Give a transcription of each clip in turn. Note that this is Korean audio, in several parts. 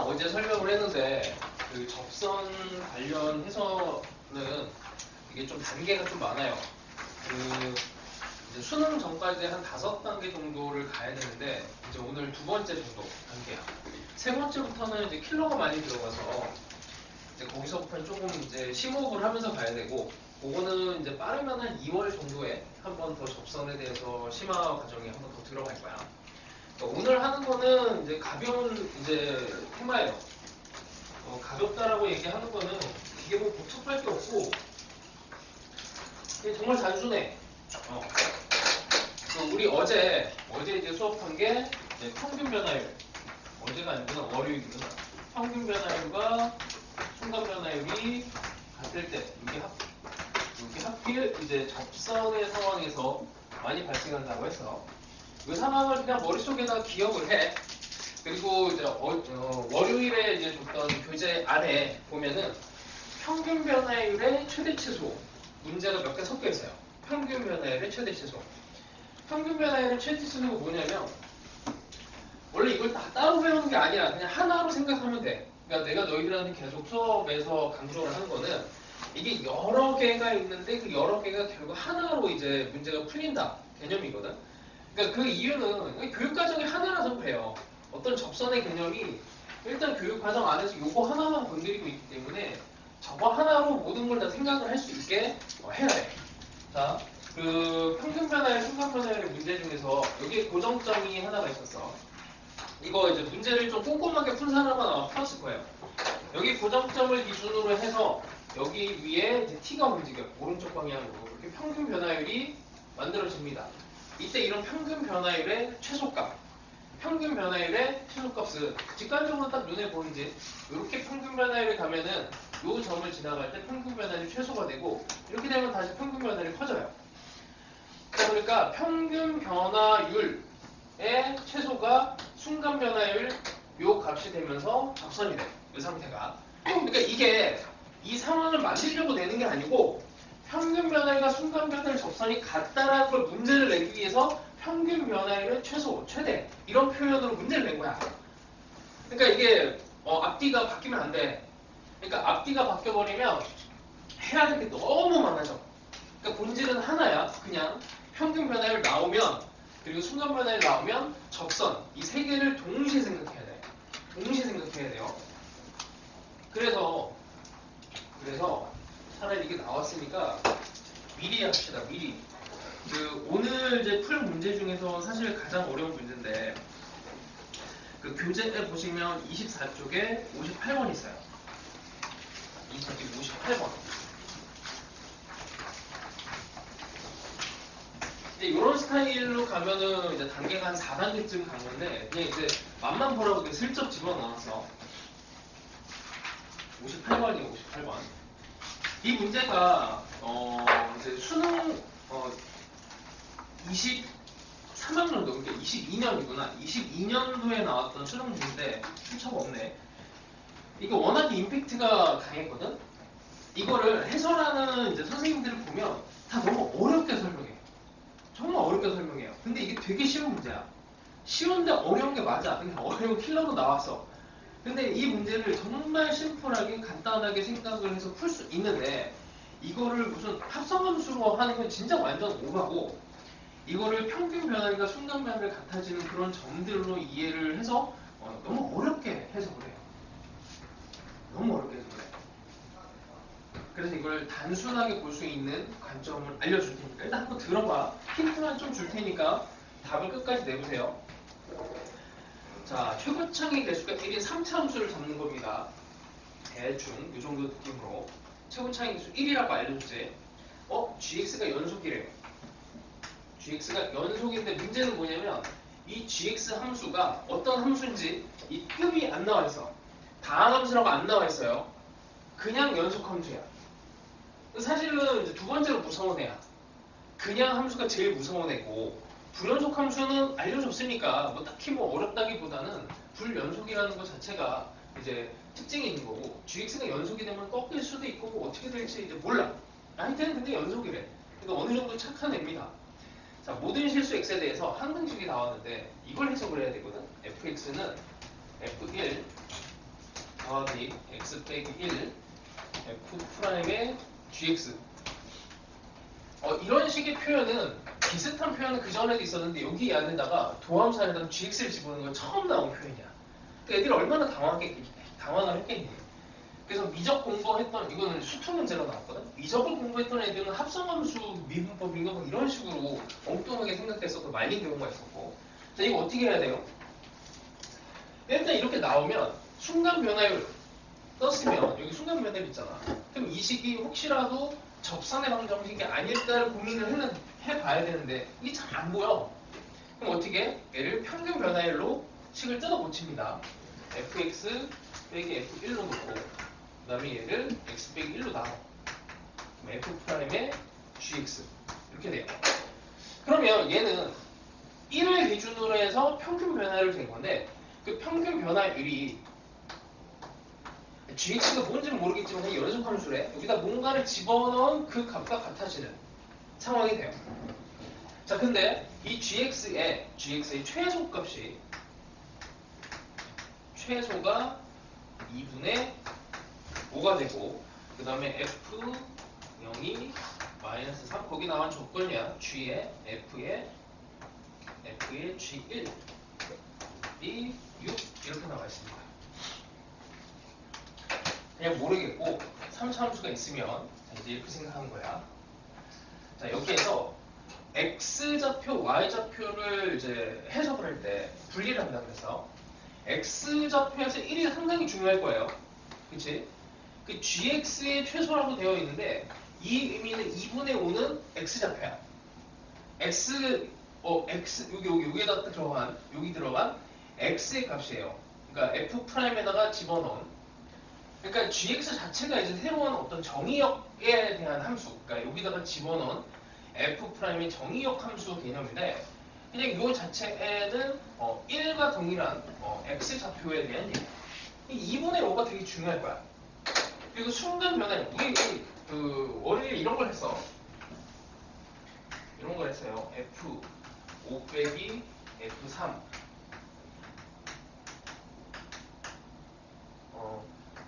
어제 설명을 했는데 그 접선 관련해서는 이게 좀 단계가 좀 많아요. 그 이제 수능 전까지 한 5단계 정도를 가야 되는데 이제 오늘 2번째 정도 단계야. 3번째부터는 이제 킬러가 많이 들어가서 이제 거기서부터는 조금 이제 심호흡을 하면서 가야 되고, 그거는 이제 빠르면 한 2월 정도에 한 번 더 접선에 대해서 심화 과정이 한 번 더 들어갈 거야. 그러니까 오늘 하는 거는 이제 가벼운 이제 테마예요. 가볍다라고 얘기하는 거는 이게 뭐 복잡할 게 없고 이게 정말 단순해. 우리 어제 이제 수업한 게 이제 평균 변화율. 어제가 아니구나, 월요일이구나. 평균 변화율과 순간 변화율이 같을 때 이게 하필 이제 접선의 상황에서 많이 발생한다고 해서 그 상황을 그냥 머릿속에다 기억을 해. 그리고 이제 월요일에 이제 줬던 교재 안에 보면은 평균 변화율의 최대 치수 문제가 몇 개 섞여 있어요. 평균 변화율의 최대 치수. 평균 변화율의 최대 치수는 뭐냐면 원래 이걸 다 따로 배우는 게 아니야. 그냥 하나로 생각하면 돼. 그러니까 내가 너희들한테 계속 수업에서 강조를 하는 거는 이게 여러 개가 있는데 그 여러 개가 결국 하나로 이제 문제가 풀린다 개념이거든. 그러니까 그 이유는 교육과정이 하나라서 그래요. 어떤 접선의 개념이 일단 교육과정 안에서 요거 하나만 건드리고 있기 때문에 저거 하나로 모든 걸 다 생각을 할 수 있게 해야 돼. 자, 그 평균 변화율, 순간 변화율의 문제 중에서 여기에 고정점이 하나가 있었어. 이거 이제 문제를 좀 꼼꼼하게 푼 사람은 아마 풀었을 거예요. 여기 고정점을 기준으로 해서 여기 위에 이제 t가 움직여. 오른쪽 방향으로. 이렇게 평균 변화율이 만들어집니다. 이때 이런 평균 변화율의 최소값. 평균 변화율의 최소값은 직관적으로 딱 눈에 보이지. 이렇게 평균 변화율이 가면은 이 점을 지나갈 때 평균 변화율이 최소가 되고, 이렇게 되면 다시 평균 변화율이 커져요. 그러니까 평균 변화율의 최소가 순간 변화율 요 값이 되면서 접선이 돼. 이 상태가. 그러니까 이게 이 상황을 만들려고 내는 게 아니고 평균 변화율과 순간 변화율 접선이 같다라는 걸 문제를 내기 위해서 평균 변화율의 최소, 최대 이런 표현으로 문제를 낸 거야. 그러니까 이게 앞뒤가 바뀌면 안 돼. 그러니까 앞뒤가 바뀌어버리면 해야 될 게 너무 많아져. 그러니까 본질은 하나야. 그냥 평균 변화율 나오면, 그리고 순간 변화율 나오면 접선, 이 세 개를 동시에 생각해야 돼. 동시에 생각해야 돼요. 그래서 차라리 이게 나왔으니까 미리 합시다. 미리. 오늘 이제 풀 문제 중에서 사실 가장 어려운 문제인데, 그 교재에 보시면 24쪽에 58번 있어요. 24쪽 58번. 이제 이런 스타일로 가면은 이제 단계가 한 4단계쯤 간 건데, 그냥 이제 맛만 보라고 슬쩍 집어넣었어. 58번이에요, 58번. 이 문제가 이제 수능 23학년도, 그러니까 22년이구나. 22년도에 나왔던 수능 문제인데 출처가 없네. 이거 워낙에 임팩트가 강했거든. 이거를 해설하는 이제 선생님들을 보면 다 너무 어렵게 설명해. 정말 어렵게 설명해요. 근데 이게 되게 쉬운 문제야. 쉬운데 어려운 게 맞아. 근데 어려운 킬러도 나왔어. 근데 이 문제를 정말 심플하게 간단하게 생각을 해서 풀 수 있는데, 이거를 무슨 합성함수로 하는 건 진짜 완전 오바고, 이거를 평균 변화율과 순간 변화율 같아지는 그런 점들로 이해를 해서 너무 어렵게 해석을 해요. 너무 어렵게 해석을 해요. 그래서 이걸 단순하게 볼 수 있는 관점을 알려줄 테니까 일단 한번 들어봐. 힌트만 좀 줄 테니까 답을 끝까지 내보세요. 자, 최고창의 개수가 1인 3차 함수를 잡는 겁니다. 대충 이 정도 느낌으로 최고창의 개수 1이라고 알려주지. gx가 연속이래요. gx가 연속인데 문제는 뭐냐면 이 gx 함수가 어떤 함수인지 이 급이 안 나와 있어. 다항함수라고 안 나와 있어요. 그냥 연속 함수야. 사실은 이제 두 번째로 무서운 애야. 그냥 함수가 제일 무서운 애고, 불연속 함수는 알려줬으니까 뭐 딱히 뭐 어렵다기보다는 불연속이라는 것 자체가 이제 특징이 있는 거고, gx가 연속이 되면 꺾일 수도 있고 뭐 어떻게 될지 이제 몰라. 하여튼 근데 연속이래. 그러니까 어느 정도 착한 애입니다. 자, 모든 실수 x에 대해서 한 등식이 나왔는데 이걸 해석을 해야 되거든. fx는 f1 더하기 x 빼기 1 f 프라임의 gx. 이런 식의 표현은 비슷한 표현은 그 전에도 있었는데 여기 안에다가 도함수 안에다가 gx를 집어넣는 건 처음 나온 표현이야. 그러니까 애들이 얼마나 당황을 했겠니? 그래서 미적 공부했던, 이거는 수투 문제로 나왔거든? 미적을 공부했던 애들은 합성함수 미분법인가 뭐 이런 식으로 엉뚱하게 생각했었고 말린 경우가 있었고. 자, 이거 어떻게 해야 돼요? 일단 이렇게 나오면 순간 변화율 떴으면 여기 순간 변화율 있잖아. 그럼 이 식이 혹시라도 접선의 방정식이 아닐까를 고민을 해봐야 되는데 이게 잘 안 보여. 그럼 어떻게? 얘를 평균 변화율로 식을 뜯어 고칩니다. fx 빼기 f1로 놓고 그 다음에 얘를 x 빼기 1로 나눠. 그럼 f 프라임의 gx 이렇게 돼요. 그러면 얘는 1을 기준으로 해서 평균 변화율이 된 건데 그 평균 변화율이 gx가 뭔지는 모르겠지만 여러 적 함수래. 여기다 뭔가를 집어넣은 그 값과 같아지는 상황이 돼요. 자, 근데 이 gx의 최소값이 최소가 2분의 5가 되고 그 다음에 f0이 마이너스 3 거기 나온 조건이야. g의 f의 g1이 6 이렇게 나와 있습니다. 그냥 모르겠고 3차 함수가 있으면 자, 이제 이렇게 생각하는 거야. 자, 여기에서 x좌표, y좌표를 이제 해석을 할 때 분리를 한다 그래서 x좌표에서 1이 상당히 중요할 거예요. 그치? 그 gx의 최소라고 되어 있는데 이 의미는 2분의 5는 x좌표야. x 여기에다 들어간 여기 들어간 x의 값이에요. 그러니까 f 프라임에다가 집어넣은. 그러니까 gx 자체가 이제 새로운 어떤 정의역에 대한 함수. 그러니까 여기다가 집어넣은 f 프라임의 정의역 함수 개념인데 그냥 이 자체에는 1과 동일한 x 좌표에 대한 얘기. 2분의 5가 되게 중요할 거야. 그리고 순간 변화율. 우리 그 월요일에 이런 걸 했어. 이런 걸 했어요. f5 빼기 f3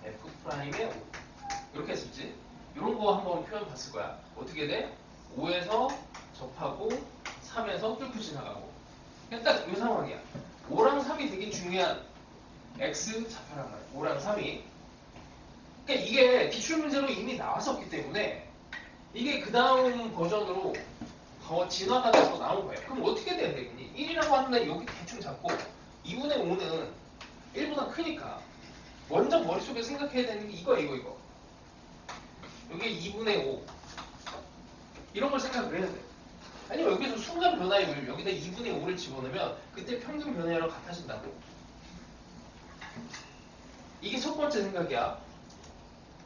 f 프라임의 5 이렇게 했었지. 이런 거 한번 표현 봤을 거야. 어떻게 돼? 5에서 접하고 3에서 뚫고 지나가고. 그냥 딱 이 상황이야. 5랑 3이 되게 중요한 x 좌표란 말이야. 5랑 3이. 그러니까 이게 기출문제로 이미 나왔었기 때문에 이게 그 다음 버전으로 더 진화가 돼서 나온 거예요. 그럼 어떻게 돼야 되겠니? 1이라고 하면 여기 대충 잡고 2분의 5는 1보다 크니까 먼저 머릿속에 생각해야 되는 게 이거. 여기 2분의 5 이런 걸 생각을 해야 돼. 아니면 여기서 순간 변화율 여기다 2분의 5를 집어넣으면 그때 평균 변화율과 같아진다고. 이게 첫 번째 생각이야.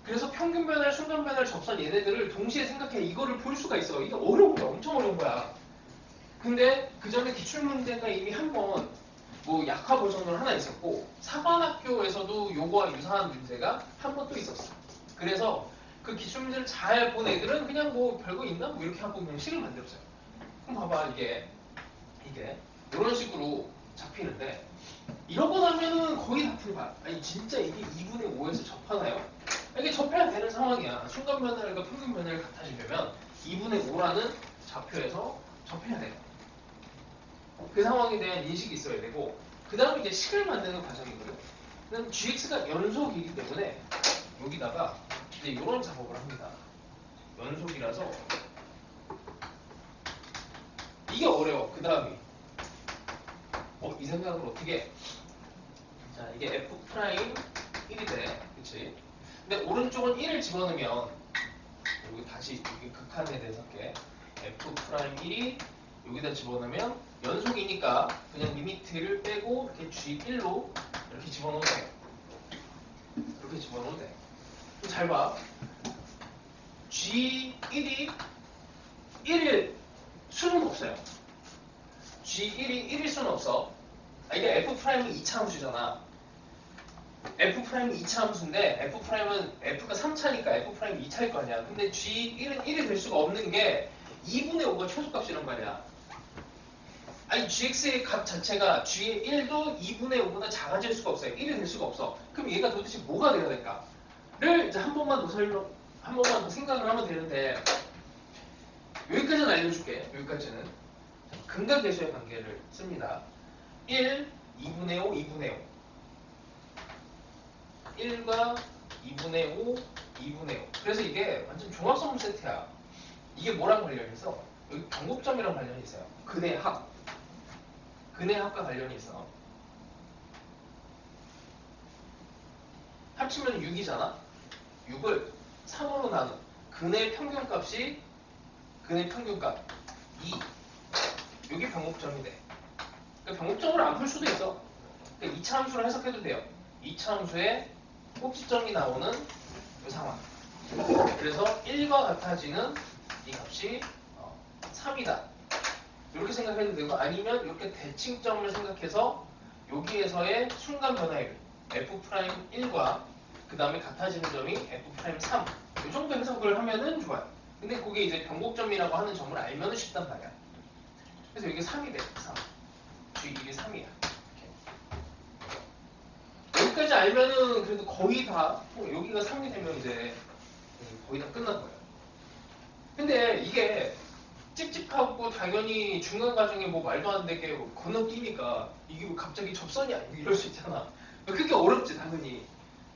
그래서 평균 변화율, 순간 변화율 접선 얘네들을 동시에 생각해. 이거를 볼 수가 있어. 이게 어려운 거야. 엄청 어려운 거야. 근데 그 전에 기출문제가 이미 한번 뭐 약화 버전으로 하나 있었고 사관학교에서도 요거와 유사한 문제가 한 번 또 있었어. 그래서 그 기출문제를 잘 본 애들은 그냥 뭐 별거 있나? 뭐 이렇게 하고 그냥 식을 만들었어요. 그럼 봐봐 이게 이런 식으로 잡히는데 이러고 나면은 거의 다 풀봐. 아니 진짜 이게 2분의 5에서 접하나요? 이게 접해야 되는 상황이야. 순간 변화율과 평균 변화율 같아지려면 2분의 5라는 좌표에서 접해야 돼요. 그 상황에 대한 인식이 있어야 되고 그 다음에 이제 식을 만드는 과정이거든요. 그럼 gx가 연속이기 때문에 여기다가 이제 이런 작업을 합니다. 연속이라서 이게 어려워. 그 다음이 이 생각을 어떻게 해? 자, 이게 f 프라임 1이 돼. 그치? 근데 오른쪽은 1을 집어넣으면 여기 다시 이게 극한에 대해서 할게. f 프라임 1이 여기다 집어넣으면 연속이니까 그냥 리미트를 빼고 이렇게 g1로 이렇게 집어넣으면 돼. 이렇게 집어넣으면 돼. 잘 봐. g1이 1일 수는 없어요. g1이 1일 수는 없어. 이게 f'이 2차 함수잖아. f'이 2차 함수인데 f'은 f가 3차니까 f'이 2차일 거 아니야. 근데 g1은 1이 될 수가 없는 게 2분의 5가 최소값이란 말이야. 아니 gx의 값 자체가 g의 1도 2분의 5보다 작아질 수가 없어요. 1이 될 수가 없어. 그럼 얘가 도대체 뭐가 돼야 될까?를 이제 한 번만 더 생각을 하면 되는데 여기까지는 알려줄게. 여기까지는 근각계수의 관계를 씁니다. 1, 2분의 5, 2분의 5 1과 2분의 5, 2분의 5 그래서 이게 완전 종합선물 세트야. 이게 뭐랑 관련이 있어? 여기 변곡점이랑 관련이 있어요. 근의 합과 관련이 있어. 합치면 6이잖아. 6을 3으로 나눈 근의 평균값이 근의 평균값 2. 여기 변곡점이 돼. 그러니까 변곡점을 안 풀 수도 있어. 그러니까 2차 함수를 해석해도 돼요. 2차 함수에 꼭지점이 나오는 이 상황. 그래서 1과 같아지는 이 값이 3이다. 이렇게 생각해도 되고 아니면 이렇게 대칭점을 생각해서 여기에서의 순간 변화율 F'1과 그 다음에 같아지는 점이 F'3 이 정도 해석을 하면은 좋아요. 근데 그게 이제 변곡점이라고 하는 점을 알면은 쉽단 말이야. 그래서 이게 3이 돼. 3. 이게 3이야. 여기까지 알면은 그래도 거의 다 여기가 3이 되면 이제 거의 다 끝난 거예요. 근데 이게 찝찝하고 당연히 중간 과정에 뭐 말도 안 되게 건너뛰니까 이게 뭐 갑자기 접선이 아니고 이럴 수 있잖아. 그게 어렵지 당연히.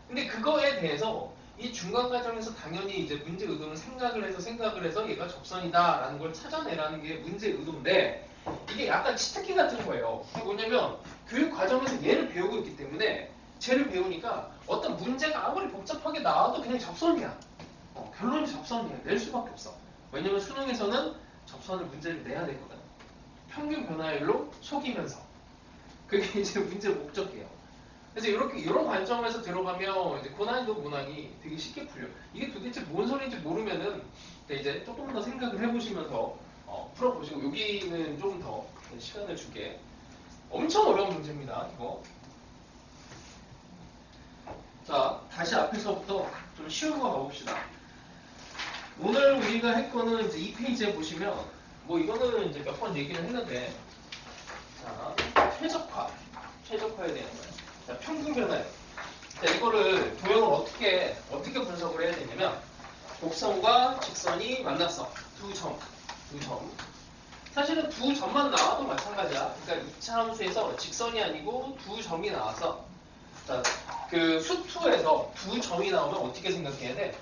근데 그거에 대해서 이 중간 과정에서 당연히 이제 문제 의도는 생각을 해서 얘가 접선이다라는 걸 찾아내라는 게 문제 의도인데 이게 약간 치트키 같은 거예요. 그게 뭐냐면 교육 과정에서 얘를 배우고 있기 때문에 쟤를 배우니까 어떤 문제가 아무리 복잡하게 나와도 그냥 접선이야. 결론이 접선이야. 낼 수밖에 없어. 왜냐면 수능에서는 접선을 문제를 내야 되거든. 평균 변화율로 속이면서. 그게 이제 문제 목적이에요. 그래서 이런 관점에서 들어가면 이제 고난이도 문항이 되게 쉽게 풀려. 이게 도대체 뭔 소리인지 모르면은 이제 조금 더 생각을 해보시면서 풀어보시고 여기는 조금 더 시간을 줄게. 엄청 어려운 문제입니다. 이거. 자, 다시 앞에서부터 좀 쉬운 거 가봅시다. 오늘 우리가 할 거는 이제 이 페이지에 보시면 뭐 이거는 이제 몇 번 얘기를 했는데 자, 최적화에 대한 거예요. 자, 평균 변화율. 자, 이거를 도형을 어떻게 분석을 해야 되냐면 곡선과 직선이 만났어. 두 점. 사실은 두 점만 나와도 마찬가지야. 그러니까 2차 함수에서 직선이 아니고 두 점이 나와서 자, 그 수투에서 두 점이 나오면 어떻게 생각해야 돼?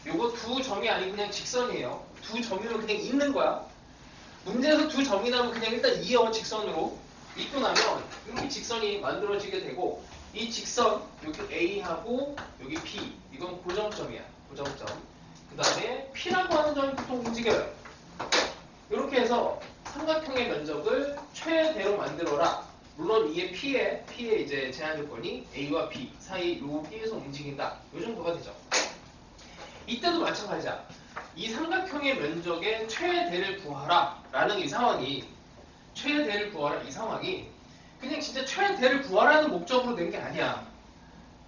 요거 두 점이 아니고 그냥 직선이에요. 두 점이면 그냥 있는 거야. 문제에서 두 점이 나오면 그냥 일단 이어 직선으로 있고 나면 이렇게 직선이 만들어지게 되고 이 직선 여기 A하고 여기 B 이건 고정점이야. 고정점. 그 다음에 P라고 하는 점이 보통 움직여요. 이렇게 해서 삼각형의 면적을 최대로 만들어라. 물론 이게 P의 이제 제한 조건이 A와 B 사이 여기에서 움직인다. 이 정도가 되죠. 이때도 마찬가지야. 이 삼각형의 면적의 최대를 구하라 라는 이 상황이 그냥 진짜 최대를 구하라는 목적으로 낸 게 아니야.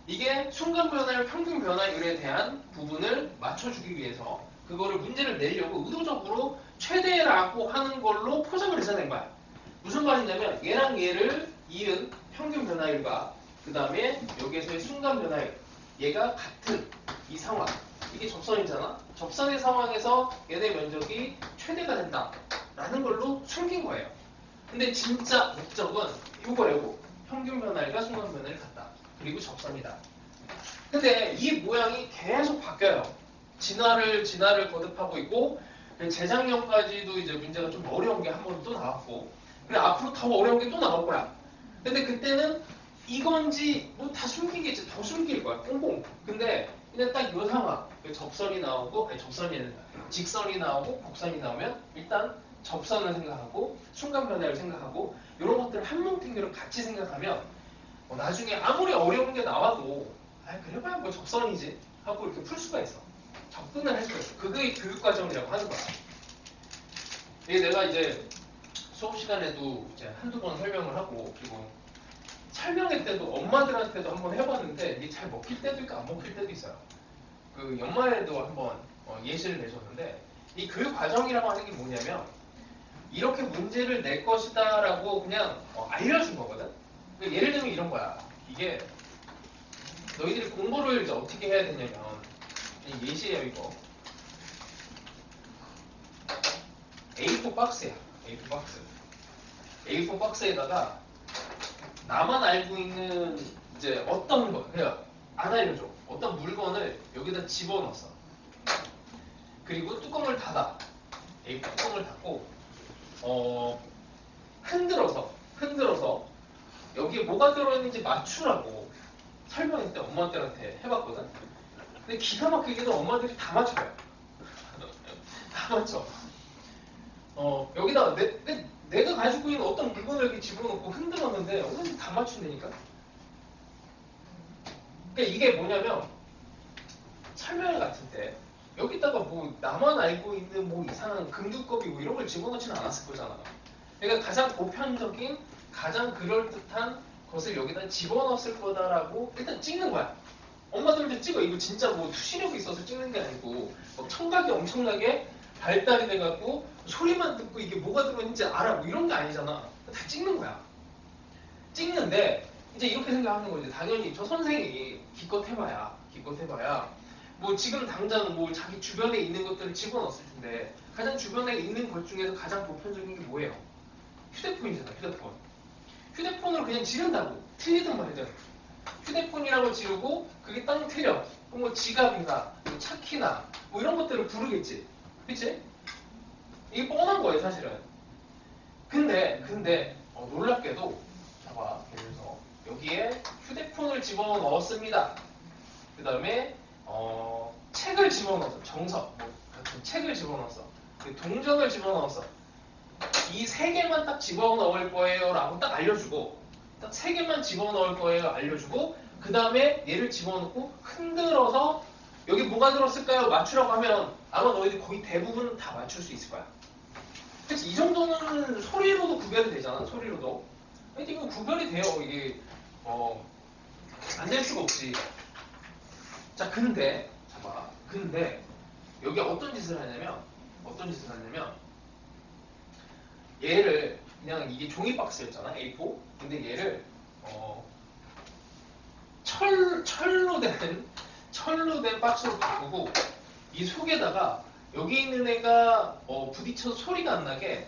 이게 순간 변화율, 평균 변화율에 대한 부분을 맞춰주기 위해서 그거를 문제를 내려고 의도적으로 최대라고 하는 걸로 포장을 해서 낸 거야. 무슨 말이냐면 얘랑 얘를 이은 평균 변화율과 그 다음에 여기에서의 순간 변화율 얘가 같은 이 상황 이게 접선이잖아. 접선의 상황에서 얘네 면적이 최대가 된다 라는 걸로 숨긴 거예요. 근데 진짜 목적은 이거예요. 평균 변화율과 순간 변화율이 같다. 그리고 접선이다. 근데 이 모양이 계속 바뀌어요. 진화를 거듭하고 있고 재작년까지도 이제 문제가 좀 어려운 게 한 번 또 나왔고 그래 앞으로 더 어려운 게 또 나올 거야. 근데 그때는 이건지 뭐 다 숨기겠지. 더 숨길 거야. 꽁꽁. 근데 그냥 딱 이 상황 접선이 나오고 접선이 아니라 직선이 나오고 곡선이 나오면 일단 접선을 생각하고 순간 변화를 생각하고 이런 것들을 한 뭉탱이로 같이 생각하면 나중에 아무리 어려운 게 나와도 그래봐야 뭐 접선이지 하고 이렇게 풀 수가 있어. 접근을 할 수가 있어. 그게 교육과정이라고 하는 거야. 이게 내가 이제 수업 시간에도 이제 한두 번 설명을 하고 그리고 설명회 때도 엄마들한테도 한번 해봤는데 이게 잘 먹힐 때도 있고 안 먹힐 때도 있어요. 그 연말에도 한번 예시를 내줬는데 이 교육 과정이라고 하는 게 뭐냐면 이렇게 문제를 낼 것이다 라고 그냥 알려준 거거든. 그러니까 예를 들면 이런 거야. 이게 너희들이 공부를 이제 어떻게 해야 되냐면 예시예요 이거. A4 박스야. A4 박스. A4 박스에다가 나만 알고 있는 이제 어떤 거 그냥 안 알려줘. 어떤 물건을 여기다 집어넣었어. 그리고 뚜껑을 닫아. A4 뚜껑을 닫고 흔들어서 여기에 뭐가 들어있는지 맞추라고 설명했을 때 엄마들한테 해봤거든. 근데 기가 막히게도 엄마들이 다 맞춰요. 다 맞춰. 여기다가 내가 가지고 있는 어떤 물건을 이렇게 집어넣고 흔들었는데 엄마들이 다 맞춘다니까. 그러니까 이게 뭐냐면 설명회 같은 때 여기다가 뭐 나만 알고 있는 뭐 이상한 금두껍이 뭐 이런 걸 집어넣지는 않았을 거잖아. 그러니까 가장 보편적인 가장 그럴듯한 것을 여기다 집어넣었을 거다라고 일단 찍는 거야. 엄마들도 찍어. 이거 진짜 뭐 투시력이 있어서 찍는 게 아니고 막 청각이 엄청나게 발달이 돼갖고 소리만 듣고 이게 뭐가 들어있는지 알아 뭐 이런 게 아니잖아. 다 찍는 거야. 찍는데 이제 이렇게 생각하는 거지. 당연히 저 선생이 기껏 해봐야 뭐 지금 당장 뭐 자기 주변에 있는 것들을 집어넣었을 텐데 가장 주변에 있는 것 중에서 가장 보편적인 게 뭐예요? 휴대폰이잖아. 휴대폰으로 그냥 지른다고. 틀리든 말이든 휴대폰이라고 지르고 그게 땅 틀려. 그럼 뭐 지갑이나 뭐 차키나 뭐 이런 것들을 부르겠지. 그치? 이게 뻔한 거예요 사실은. 근데 놀랍게도 봐봐. 예를 들어서 여기에 휴대폰을 집어넣었습니다. 그 다음에 책을 집어넣었어. 정석 뭐 같은 책을 집어넣었어. 동전을 집어넣었어. 이 세 개만 딱 집어넣을 거예요 라고 딱 알려주고 딱 세 개만 집어넣을 거예요 알려주고 그 다음에 얘를 집어넣고 흔들어서 여기 뭐가 들었을까요? 맞추라고 하면 아마 너희들 거의 대부분 다 맞출 수 있을 거야. 그치? 이 정도는 소리로도 구별이 되잖아. 소리로도. 근데 이거 구별이 돼요. 이게 안 될 수가 없지. 자 근데 여기 어떤 짓을 하냐면 얘를 그냥 이게 종이 박스였잖아. A4. 근데 얘를 철로 된 박스로 바꾸고 이 속에다가 여기 있는 애가 부딪혀서 소리가 안 나게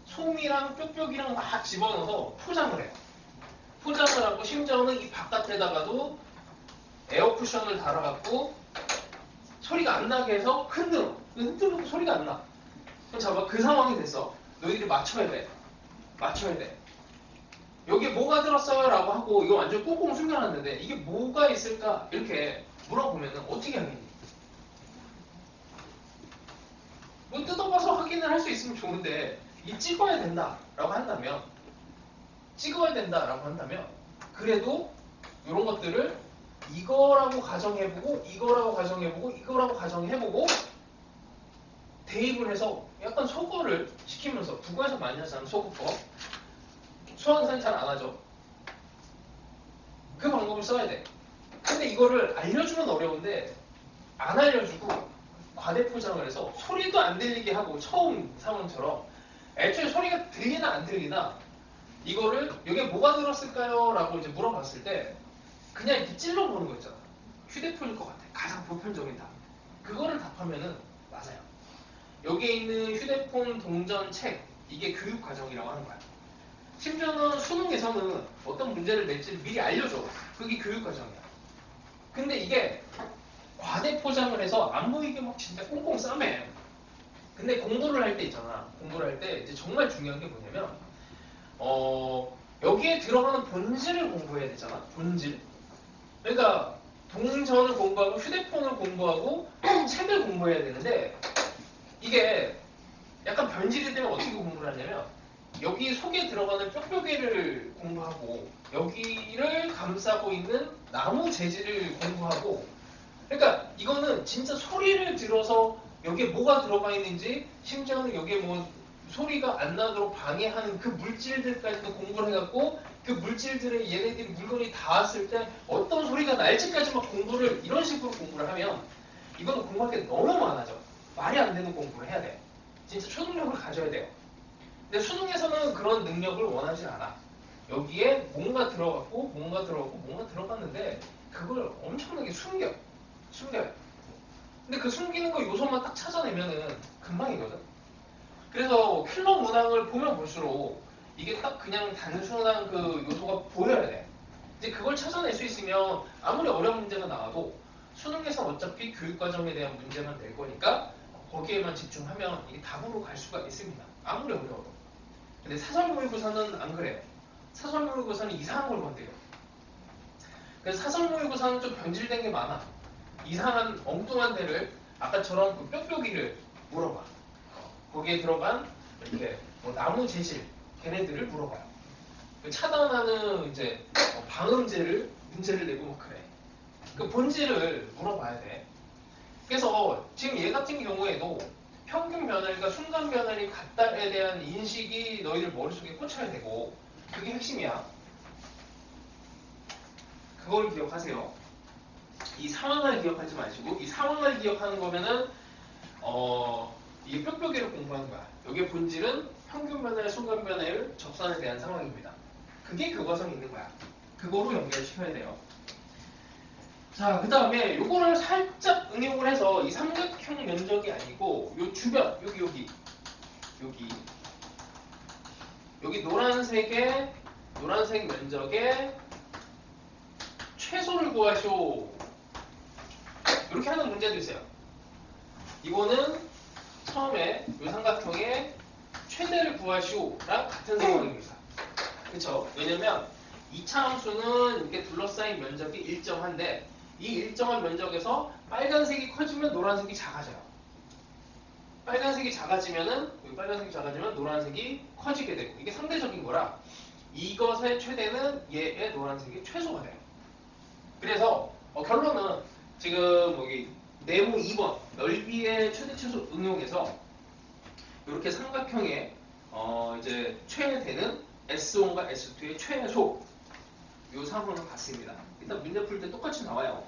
솜이랑 뾱뾱이랑 막 집어넣어서 포장을 해요. 포장을 하고 심지어는 이 바깥에다가도 에어쿠션을 달아갖고 소리가 안 나게 해서 흔들어도 소리가 안 나. 그럼 잡아. 그 상황이 됐어. 너희들이 맞춰야 돼. 여기에 뭐가 들었어요? 라고 하고 이거 완전 꽁꽁 숨겨놨는데 이게 뭐가 있을까? 이렇게 물어보면 어떻게 하겠니? 뭐 뜯어봐서 확인을 할 수 있으면 좋은데 이 찍어야 된다라고 한다면 그래도 이런 것들을 이거라고 가정해보고 대입을 해서 약간 속어를 시키면서 국어에서 많이 하잖아. 속어법. 수학에서는 잘 안 하죠. 그 방법을 써야 돼. 근데 이거를 알려주면 어려운데 안 알려주고 과대포장을 해서 소리도 안 들리게 하고 처음 상황처럼 애초에 소리가 들리나 안 들리나 이거를 여기에 뭐가 들었을까요? 라고 이제 물어봤을 때 그냥 이렇게 찔러보는 거 있잖아. 휴대폰일 것 같아. 가장 보편적인 답. 그거를 답하면은 맞아요. 여기에 있는 휴대폰, 동전, 책 이게 교육과정이라고 하는 거야. 심지어는 수능에서는 어떤 문제를 낼지를 미리 알려줘. 그게 교육과정이야. 근데 이게 과대포장을 해서 안 보이게 막 진짜 꽁꽁 싸매. 근데 공부를 할 때 있잖아. 공부를 할 때 이제 정말 중요한 게 뭐냐면 여기에 들어가는 본질을 공부해야 되잖아. 본질. 그러니까 동전을 공부하고 휴대폰을 공부하고 책을 공부해야 되는데 이게 약간 변질이 되면 어떻게 공부를 하냐면 여기 속에 들어가는 뾱뾱이를 공부하고 여기를 감싸고 있는 나무 재질을 공부하고 그러니까 이거는 진짜 소리를 들어서 여기에 뭐가 들어가 있는지 심지어는 여기에 뭐 소리가 안 나도록 방해하는 그 물질들까지도 공부를 해갖고 그 물질들의 얘네들이 물건이 닿았을 때 어떤 소리가 날지까지 막 공부를 이런 식으로 공부를 하면 이거는 공부할 게 너무 많아져. 말이 안 되는 공부를 해야 돼. 진짜 초능력을 가져야 돼요. 근데 수능에서는 그런 능력을 원하지 않아. 여기에 뭔가 들어갔고 뭔가 들어갔고 뭔가 들어갔는데 그걸 엄청나게 숨겨요. 근데 그 숨기는 거 요소만 딱 찾아내면은 금방이거든. 그래서 킬러 문항을 보면 볼수록 이게 딱 그냥 단순한 그 요소가 보여야 돼. 이제 그걸 찾아낼 수 있으면 아무리 어려운 문제가 나와도 수능에서 어차피 교육과정에 대한 문제만 낼 거니까 거기에만 집중하면 이게 답으로 갈 수가 있습니다. 아무리 어려워도. 근데 사설모의고사는 안 그래요. 사설모의고사는 이상한 걸 건데요. 그래서 사설모의고사는 좀 변질된 게 많아. 이상한 엉뚱한 데를 아까처럼 그 뾱뾱이를 물어봐. 거기에 들어간 이렇게 뭐 나무 재질 걔네들을 물어봐요. 그 차단하는 이제 방음제를 문제를 내고 뭐 그래. 그 본질을 물어봐야 돼. 그래서 지금 얘 같은 경우에도 평균 변화율과 순간 변화율이 같다에 대한 인식이 너희들 머릿속에 꽂혀야 되고 그게 핵심이야. 그걸 기억하세요. 이 상황을 기억하지 마시고 이 상황을 기억하는 거면은 이게 뾱뾱이를 공부하는 거야. 여기에 본질은 평균 변화율, 순간 변화율, 적산에 대한 상황입니다. 그게 교과서에 있는 거야. 그거로 연결시켜야 돼요. 자, 그 다음에 요거를 살짝 응용을 해서 이 삼각형 면적이 아니고 요 주변, 여기 노란색 면적의 최소를 구하시오. 이렇게 하는 문제도 있어요. 이거는 처음에 요 삼각형의 최대를 구하시오랑 같은 상황입니다. 그쵸? 왜냐면 2차 함수는 이렇게 둘러싸인 면적이 일정한데 이 일정한 면적에서 빨간색이 커지면 노란색이 작아져요. 빨간색이 작아지면 노란색이 커지게 되고 이게 상대적인 거라 이것의 최대는 얘의 노란색이 최소가 돼요. 그래서 결론은 지금 여기 네모 2번 넓이의 최대 최소 응용해서 이렇게 삼각형의 이제 최대는 S1과 S2의 최소 요 상황은 같습니다. 일단 문제 풀 때 똑같이 나와요.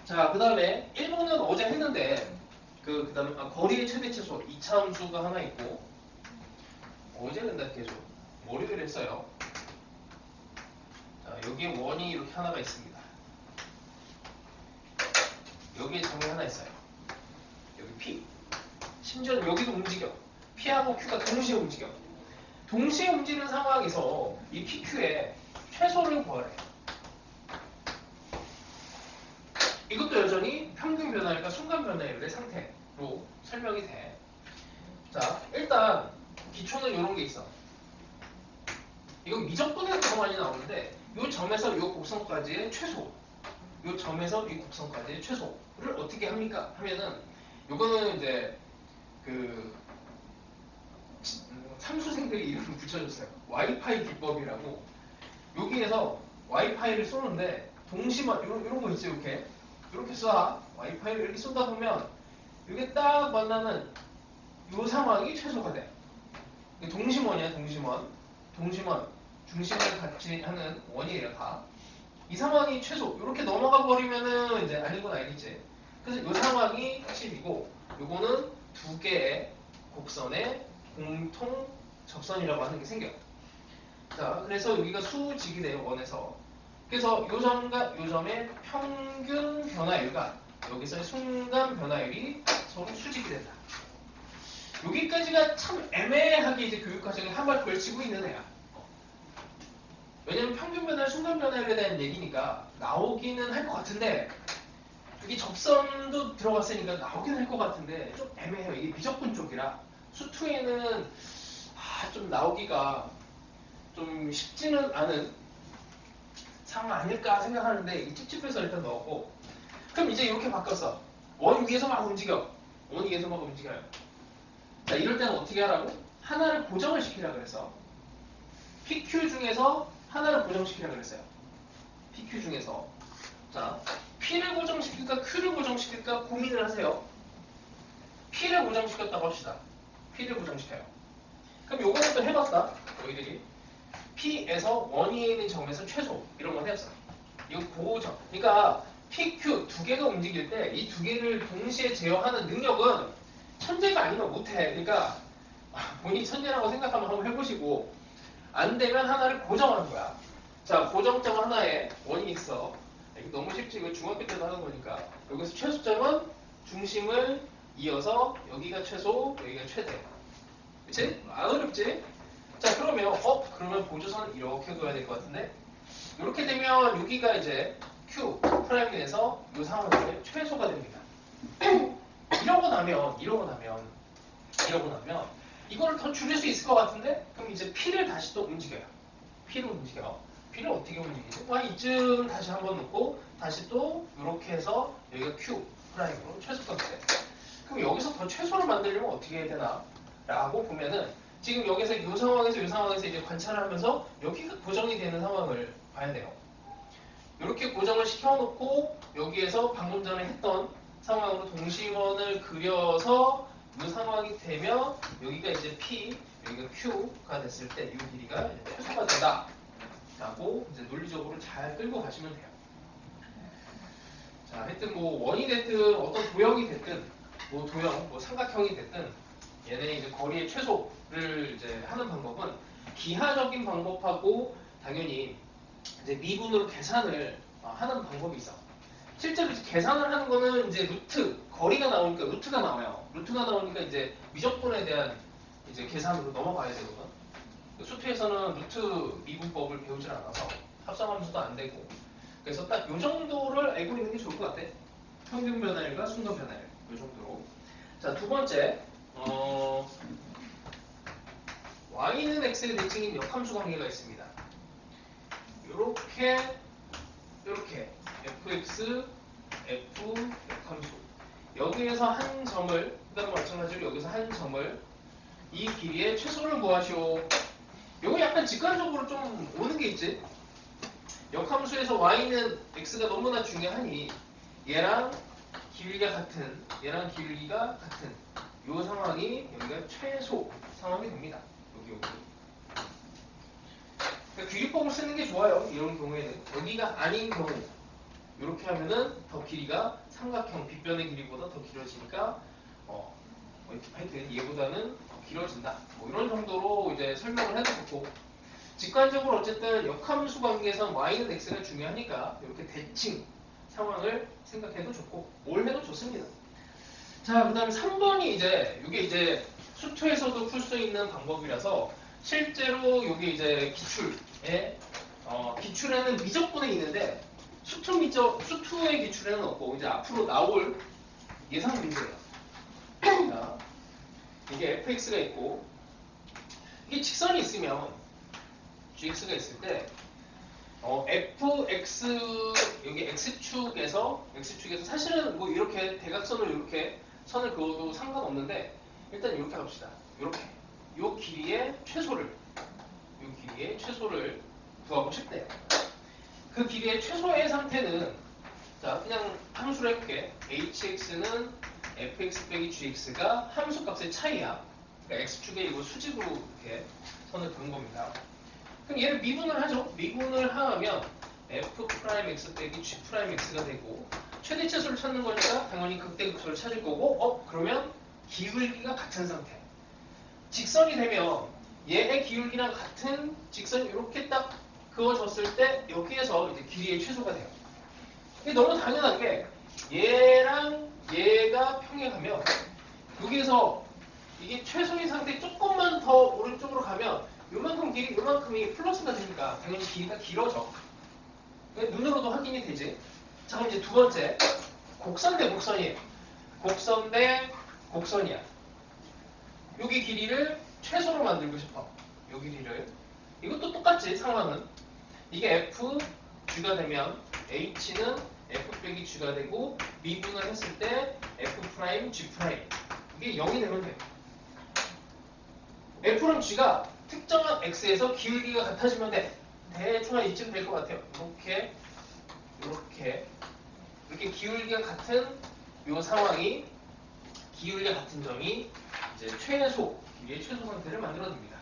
자, 그 다음에 1번은 어제 했는데 그 다음에 거리의 최대 최소 2차 함수가 하나 있고 어제는 다 계속 월요일에 했어요. 자, 여기에 원이 이렇게 하나가 있습니다. 여기에 점이 하나 있어요. 여기 P. 심지어 여기도 움직여. P하고 Q가 동시에 움직여. 동시에 움직이는 상황에서 이 PQ의 최소를 구하래. 이것도 여전히 평균 변화율과 순간 변화율의 상태로 설명이 돼. 자, 일단 기초는 이런 게 있어. 이거 미적분에서 더 많이 나오는데 이 점에서 이 곡선까지의 최소, 이 점에서 이 곡선까지의 최소를 어떻게 합니까? 하면은 이거는 이제 그 삼수생들이 이름을 붙여줬어요. 와이파이 기법이라고. 여기에서 와이파이를 쏘는데 동시만 이런 거 있죠. 이렇게 쏴. 와이파이를 이렇게 쏘다 보면 이게 딱 만나는 이 상황이 최소가 돼. 동심원이야. 동심원 중심을 같이 하는 원이에요. 다. 이 상황이 최소. 이렇게 넘어가 버리면은 이제 아닌 건 아니지. 그래서 이 상황이 핵심이고 요거는 두 개의 곡선의 공통 적선이라고 하는 게 생겨요. 자, 그래서 여기가 수직이 돼요. 원에서. 그래서 요 점과 요 점의 평균 변화율과 여기서의 순간 변화율이 서로 수직이 된다. 여기까지가 참 애매하게 이제 교육과정에 한 발 걸치고 있는 애야. 왜냐면 평균 변화율, 순간 변화율에 대한 얘기니까 나오기는 할 것 같은데 여기 접선도 들어갔으니까 나오긴 할 것 같은데 좀 애매해요. 이게 미적분 쪽이라 수2에는 좀 나오기가 좀 쉽지는 않은 상황 아닐까 생각하는데 이 찝찝해서 일단 넣었고 그럼 이제 이렇게 바꿨어. 원 위에서 막 움직여. 원 위에서 막 움직여요. 자, 이럴 때는 어떻게 하라고? 하나를 고정을 시키라 그랬어. PQ 중에서 하나를 고정시키라 그랬어요. PQ 중에서. 자, P를 고정시킬까 Q를 고정시킬까 고민을 하세요. P를 고정시켰다고 합시다. P를 고정시켜요. 그럼 요거는 또 해봤다. 너희들이. P에서 원위에 있는 점에서 최소 이런 건 해봤어. 이거 고정. 그러니까 PQ 두 개가 움직일 때 이 두 개를 동시에 제어하는 능력은 천재가 아니면 못해. 그러니까 본인이 천재라고 생각하면 한번 해보시고 안 되면 하나를 고정하는 거야. 자, 고정점 하나에 원이 있어. 이거 너무 쉽지. 이거 중학교 때도 하는 거니까. 여기서 최소점은 중심을 이어서 여기가 최소, 여기가 최대. 그치? 안 어렵지? 자, 그러면 보조선을 이렇게 둬야 될 것 같은데 이렇게 되면 여기가 이제 Q 프라임에서 이 상황이 최소가 됩니다. 이러고 나면 이거를 더 줄일 수 있을 것 같은데 그럼 이제 P를 다시 또 움직여요. P를 움직여. P를 어떻게 움직이지? 이쯤 다시 한번 놓고 다시 또 이렇게 해서 여기가 Q 프라임으로 최소가 돼. 그럼 여기서 더 최소를 만들려면 어떻게 해야 되나? 라고 보면은 지금 여기서 이 상황에서 이제 관찰을 하면서 여기가 고정이 되는 상황을 봐야 돼요. 이렇게 고정을 시켜놓고 여기에서 방금 전에 했던 상황으로 동심원을 그려서 이 상황이 되면 여기가 이제 P, 여기가 Q가 됐을 때 이 길이가 이제 최소가 된다. 라고 이제 논리적으로 잘 끌고 가시면 돼요. 자, 하여튼 뭐 원이 됐든 어떤 도형이 됐든 뭐 도형, 뭐 삼각형이 됐든 얘네 이제 거리의 최소를 이제 하는 방법은 기하적인 방법하고 당연히 이제 미분으로 계산을 하는 방법이 있어. 실제로 이제 계산을 하는 거는 이제 루트, 거리가 나오니까 루트가 나와요. 루트가 나오니까 이제 미적분에 대한 이제 계산으로 넘어가야 되거든. 수투에서는 루트 미분법을 배우질 않아서 합성함수도 안 되고. 그래서 딱 요 정도를 알고 있는 게 좋을 것 같아. 평균 변화율과 순간 변화율. 요 정도로. 자, 두 번째. y는 x의 대칭인 역함수 관계가 있습니다. 요렇게 fx, f 역함수. 여기에서 한 점을, 그다음 마찬가지로 여기서 한 점을 이 길이의 최소를 구하시오. 요거 약간 직관적으로 좀 오는 게 있지. 역함수에서 y는 x가 너무나 중요하니 얘랑 길이가 같은 요 상황이 여기가 최소 상황이 됩니다. 여기. 그러니까 귀리법을 쓰는 게 좋아요. 이런 경우에는. 여기가 아닌 경우 이렇게 하면은 더 길이가 삼각형 빗변의 길이보다 더 길어지니까 하여튼 얘보다는 더 길어진다. 뭐 이런 정도로 이제 설명을 해도 좋고, 직관적으로 어쨌든 역함수 관계에서 y는 x가 중요하니까 이렇게 대칭 상황을 생각해도 좋고 뭘 해도 좋습니다. 자, 그 다음에 3번이 이게 이제 수투에서도 풀 수 있는 방법이라서 실제로 이게 이제 기출에는 미적분에 있는데 수투의 기출에는 없고 이제 앞으로 나올 예상 문제예요. 자, 이게 fx가 있고 이게 직선이 있으면 gx가 있을 때 fx 여기 x축에서 사실은 뭐 이렇게 대각선을 이렇게 선을 그어도 상관없는데 일단 이렇게 합시다. 이렇게 요 길이의 최소를 구하고 싶대요. 그 길이의 최소의 상태는 자 그냥 함수로 해볼게. hx는 fx 빼기 gx가 함수값의 차이야. 그러니까 x축에 이거 수직으로 이렇게 선을 그은 겁니다. 그럼 얘를 미분을 하죠. 미분을 하면 f'x 빼기 g'x가 되고 최대 최소를 찾는 거니까 당연히 극대극소를 찾을 거고 그러면 기울기가 같은 상태. 직선이 되면 얘의 기울기랑 같은 직선이 이렇게 딱 그어졌을 때 여기에서 이제 길이의 최소가 돼요. 이게 너무 당연한 게 얘랑 얘가 평행하면 여기에서 이게 최소인 상태 조금만 더 오른쪽으로 가면 요만큼이 플러스가 되니까 당연히 길이가 길어져. 눈으로도 확인이 되지. 자, 그럼 이제 두 번째. 곡선 대 곡선이에요. 곡선 대 곡선이야. 여기 길이를 최소로 만들고 싶어. 요 길이를. 이것도 똑같지, 상황은. 이게 f, g가 되면 h는 f 빼기 g가 되고 미분을 했을 때 f', g'. 이게 0이 되면 돼요. f랑 g가 특정한 x에서 기울기가 같아지면 돼. 대충 한 이쯤 될 것 같아요. 이렇게 기울기가 같은 요 상황이 기울기가 같은 점이 이제 길이의 최소 상태를 만들어줍니다.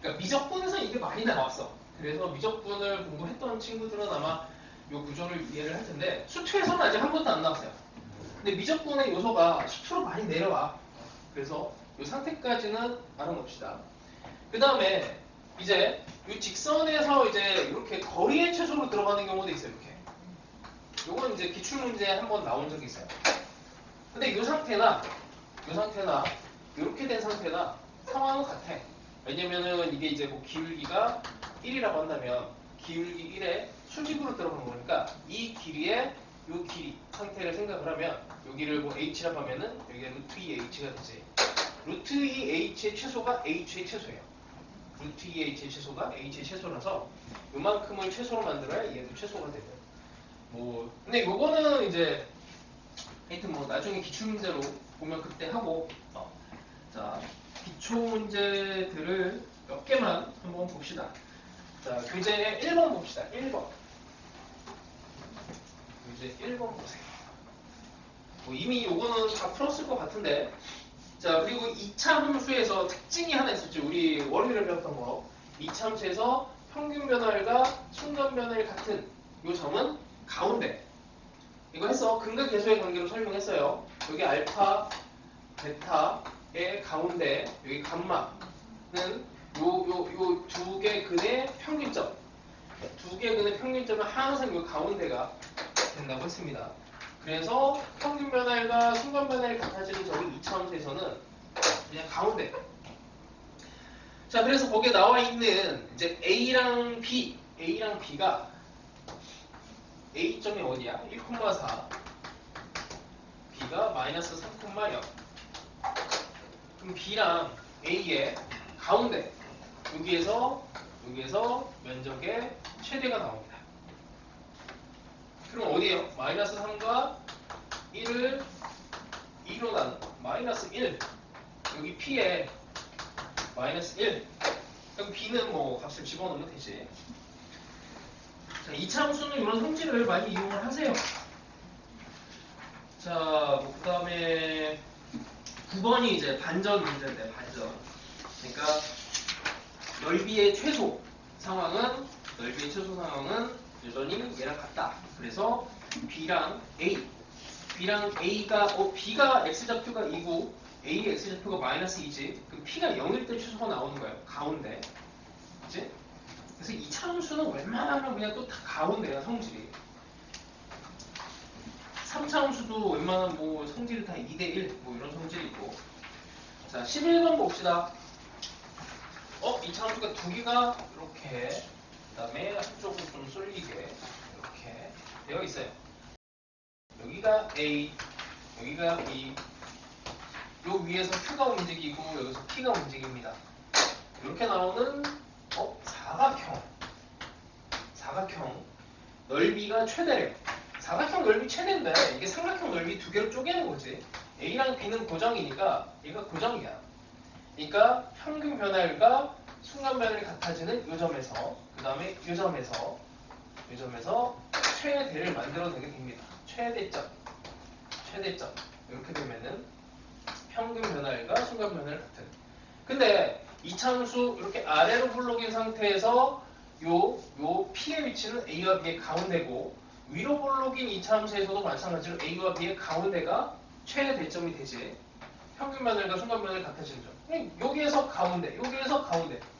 그러니까 미적분에서 이게 많이 나왔어. 그래서 미적분을 공부했던 친구들은 아마 요 구조를 이해를 할 텐데 수투에서는 아직 한 번도 안 나왔어요. 근데 미적분의 요소가 수투로 많이 내려와. 그래서 이 상태까지는 알아놓읍시다. 그 다음에 이제 이 직선에서 이제 이렇게 거리의 최소로 들어가는 경우도 있어요. 이렇게. 요건 이제 기출문제에 한번 나온 적이 있어요. 근데 이 상태나 이렇게 된 상태나 상황은 같아. 왜냐면은 이게 이제 뭐 기울기가 1이라고 한다면 기울기 1에 수직으로 들어간 거니까 이 길이에 요 길이 상태를 생각을 하면 여기를 뭐 h라고 하면은 여기가 루트 2h가 되지. 루트 2h의 최소가 h의 최소예요. 루트 2h의 최소가 h의 최소라서 요만큼을 최소로 만들어야 얘도 최소가 되는. 뭐 근데 요거는 이제 하여튼 뭐 나중에 기출문제로 보면 그때 하고 자 기초 문제들을 몇 개만 한번 봅시다. 자 교재 1번 봅시다. 1번 교재 1번 보세요. 뭐 이미 요거는 다 풀었을 것 같은데 자 그리고 2차 함수에서 특징이 하나 있었죠. 우리 월요일에 배웠던 거 2차 함수에서 평균 변화율과 순간 변화율 같은 요 점은 가운데 이거 했어. 근각 계수의 관계로 설명했어요. 여기 알파, 베타의 가운데 여기 감마는 요 두 개 근의 평균점. 두 개 근의 평균점은 항상 요 가운데가 된다고 했습니다. 그래서 평균 변화율과 순간 변화율이 같아지는 점이 2차 함수에서는 그냥 가운데. 자, 그래서 거기에 나와 있는 이제 A랑 B가 A점이 어디야? 1,4 B가 마이너스 3,0 그럼 B랑 A의 가운데 여기에서 면적의 최대가 나옵니다. 그럼 어디에요? 마이너스 3과 1을 2로 나눈 마이너스 1 여기 P에 마이너스 1 그럼 B는 뭐 값을 집어넣으면 되지. 자, 2차 함수는 이런 성질을 많이 이용을 하세요. 자, 뭐 그 다음에 9번이 이제 반전 문제인데, 반전. 그러니까, 넓이의 최소 상황은 여전히 얘랑 같다. 그래서 B랑 A가, B가 X좌표가 2고, A의 X좌표가 마이너스 2지. 그럼 P가 0일 때 최소가 나오는 거예요. 가운데. 그치? 그래서 2차 함수는 웬만하면 그냥 또 다 가운데야, 성질이. 3차 함수도 웬만하면 뭐 성질이 다 2대1 뭐 이런 성질이 있고. 자, 11번 봅시다. 2차 함수가 두 개가 이렇게, 그 다음에 한쪽은 좀 쏠리게 이렇게 되어 있어요. 여기가 A, 여기가 B. 요 위에서 Q가 움직이고 여기서 P가 움직입니다. 이렇게 나오는 사각형 넓이가 최대래요. 사각형 넓이 최대인데 이게 삼각형 넓이 두 개로 쪼개는 거지. A랑 B는 고정이니까 얘가 고정이야. 그러니까 평균 변화율과 순간 변화율이 같아지는 요 점에서 그 다음에 요 점에서 최대를 만들어내게 됩니다. 최대점 이렇게 되면은 평균 변화율과 순간 변화율 같은. 근데 2차 함수 이렇게 아래로 블록인 상태에서 요 P의 위치는 A와 B의 가운데고 위로 블록인 2차 함수에서도 마찬가지로 A와 B의 가운데가 최대점이 되지. 평균 변화율과 순간 변화율이 같아지는 점. 여기에서 가운데.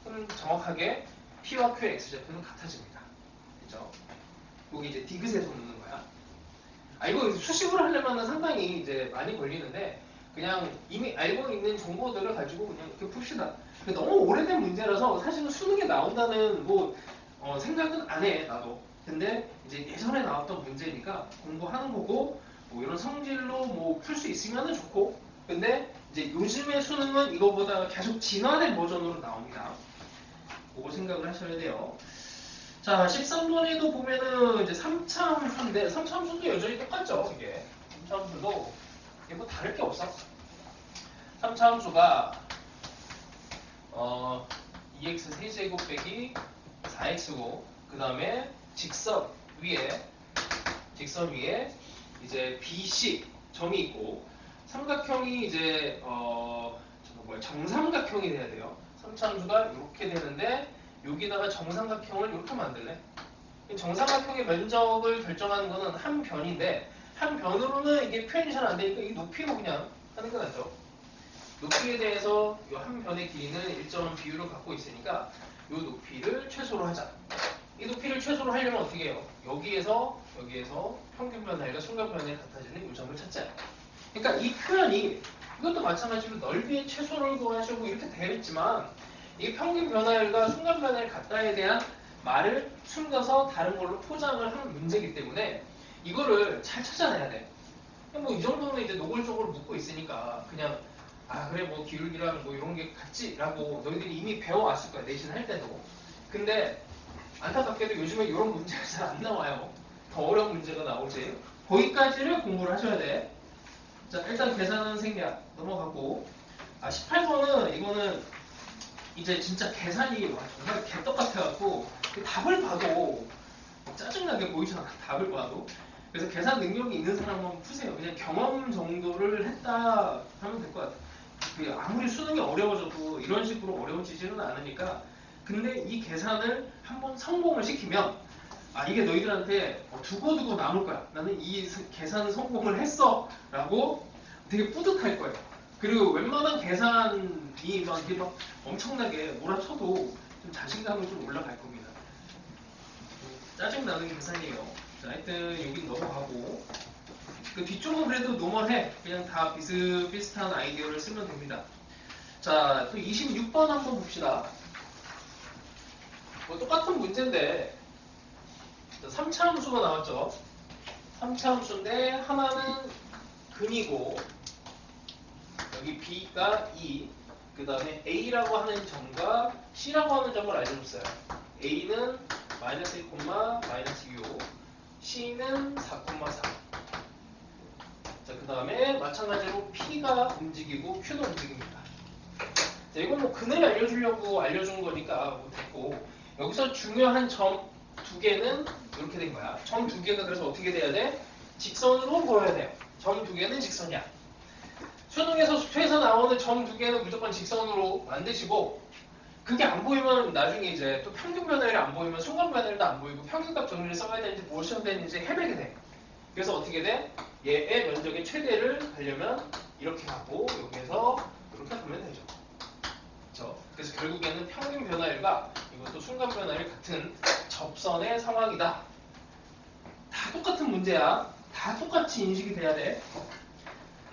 그럼 정확하게 P와 Q의 X좌표는 같아집니다. 그죠? 여기 이제 디귿에서 놓는 거야. 이거 수식으로 하려면 상당히 이제 많이 걸리는데 그냥 이미 알고 있는 정보들을 가지고 그냥 이렇게 풉시다. 너무 오래된 문제라서 사실은 수능에 나온다는 뭐 생각은 안 해, 나도. 근데 이제 예전에 나왔던 문제니까 공부하는 거고 뭐 이런 성질로 뭐 풀 수 있으면 좋고. 근데 이제 요즘의 수능은 이거보다 계속 진화된 버전으로 나옵니다. 그거 생각을 하셔야 돼요. 자, 13번에도 보면은 이제 3차 함수인데 3차 함수도 여전히 똑같죠, 이게. 3차 함수도 이게 뭐 다를 게 없어. 3차 함수가 2x 세제곱 빼기 4x고 그 다음에 직선 위에 이제 BC 점이 있고 삼각형이 이제 정삼각형이 돼야 돼요. 3차 함수가 이렇게 되는데 여기다가 정삼각형을 이렇게 만들래. 정삼각형의 면적을 결정하는 거는 한 변인데 한 변으로는 이게 표현이 잘 안 되니까 이 높이로 그냥 하는 게 낫죠. 높이에 대해서 이 한 변의 길이는 일정한 비율을 갖고 있으니까 이 높이를 최소로 하자. 이 높이를 최소로 하려면 어떻게 해요? 여기에서 평균 변화율과 순간 변화율이 같아지는 이 점을 찾자. 그러니까 이 표현이 이것도 마찬가지로 넓이의 최소를 구하시고 이렇게 되어 있지만 이 평균 변화율과 순간 변화율 같다에 대한 말을 숨겨서 다른 걸로 포장을 하는 문제이기 때문에 이거를 잘 찾아내야 돼. 뭐 이 정도는 이제 노골적으로 묻고 있으니까 그냥 아 그래 뭐 기울기랑 뭐 이런 게 같지라고 너희들이 이미 배워왔을 거야 내신 할 때도. 근데 안타깝게도 요즘에 이런 문제가 잘 안 나와요. 더 어려운 문제가 나오지. 거기까지를 공부를 하셔야 돼. 자 일단 계산은 생략 넘어가고 18번은 이거는 이제 진짜 계산이 와, 정말 개떡 같아갖고 답을 봐도 짜증나게 보이잖아. 답을 봐도. 그래서 계산 능력이 있는 사람은 푸세요. 그냥 경험 정도를 했다 하면 될 것 같아요. 아무리 수능이 어려워져도 이런 식으로 어려워지지는 않으니까. 근데 이 계산을 한번 성공을 시키면 아 이게 너희들한테 두고두고 남을 거야. 나는 이 계산 성공을 했어 라고 되게 뿌듯할 거예요. 그리고 웬만한 계산이 막 이게 막 엄청나게 몰아쳐도 좀 자신감이 좀 올라갈 겁니다. 짜증나는 계산이에요. 자, 하여튼 여긴 넘어가고 그 뒤쪽은 그래도 노멀해. 그냥 다 비슷비슷한 아이디어를 쓰면 됩니다. 자, 또 26번 한번 봅시다. 뭐 똑같은 문제인데 3차 함수가 나왔죠. 3차 함수인데 하나는 근이고 여기 b가 2, 그 다음에 a라고 하는 점과 c라고 하는 점을 알려줬어요. a는 마이너스 1, 마이너스 6, c는 4,4. 자, 그 다음에 마찬가지로 p가 움직이고 q도 움직입니다. 자, 이건 뭐 근을 알려주려고 알려준 거니까 뭐 됐고 여기서 중요한 점 두 개는 이렇게 된 거야. 점 두 개가 그래서 어떻게 돼야 돼? 직선으로 보여야 돼요. 점 두 개는 직선이야. 수능에서 수표에서 나오는 점 두 개는 무조건 직선으로 만드시고 그게 안 보이면 나중에 이제 또 평균 변화율이 안 보이면 순간 변화율도 안 보이고 평균값 정리를 써야 되는지 뭘 써야 되는지 헤매게 돼. 그래서 어떻게 돼? 얘의 면적의 최대를 하려면 이렇게 하고 여기에서 이렇게 하면 되죠. 그렇죠? 그래서 결국에는 평균 변화율과 이것도 순간 변화율 같은 접선의 상황이다. 다 똑같은 문제야. 다 똑같이 인식이 돼야 돼.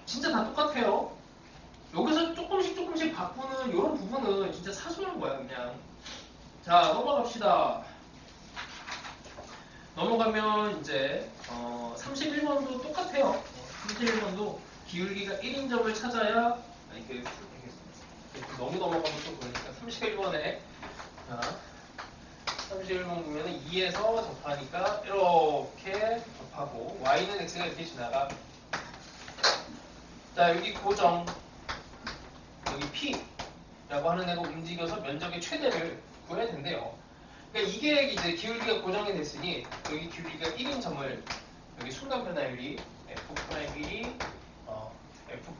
진짜 다 똑같아요. 여기서 조금씩 바꾸는 이런 부분은 진짜 사소한 거야 그냥. 자 넘어갑시다. 넘어가면 이제 31번도 똑같아요. 31번도 기울기가 1인 점을 찾아야 이렇게 너무 넘어가면 또 그러니까 31번에 31번 보면은 2에서 접하니까 이렇게 접하고 y는 x가 이렇게 지나가. 자 여기 고정 여기 P라고 하는 애가 움직여서 면적의 최대를 구해야 된대요. 그러니까 이게 이제 기울기가 고정이 됐으니 여기 기울기가 1인 점을 여기 순간 변화율이 F'1이 F'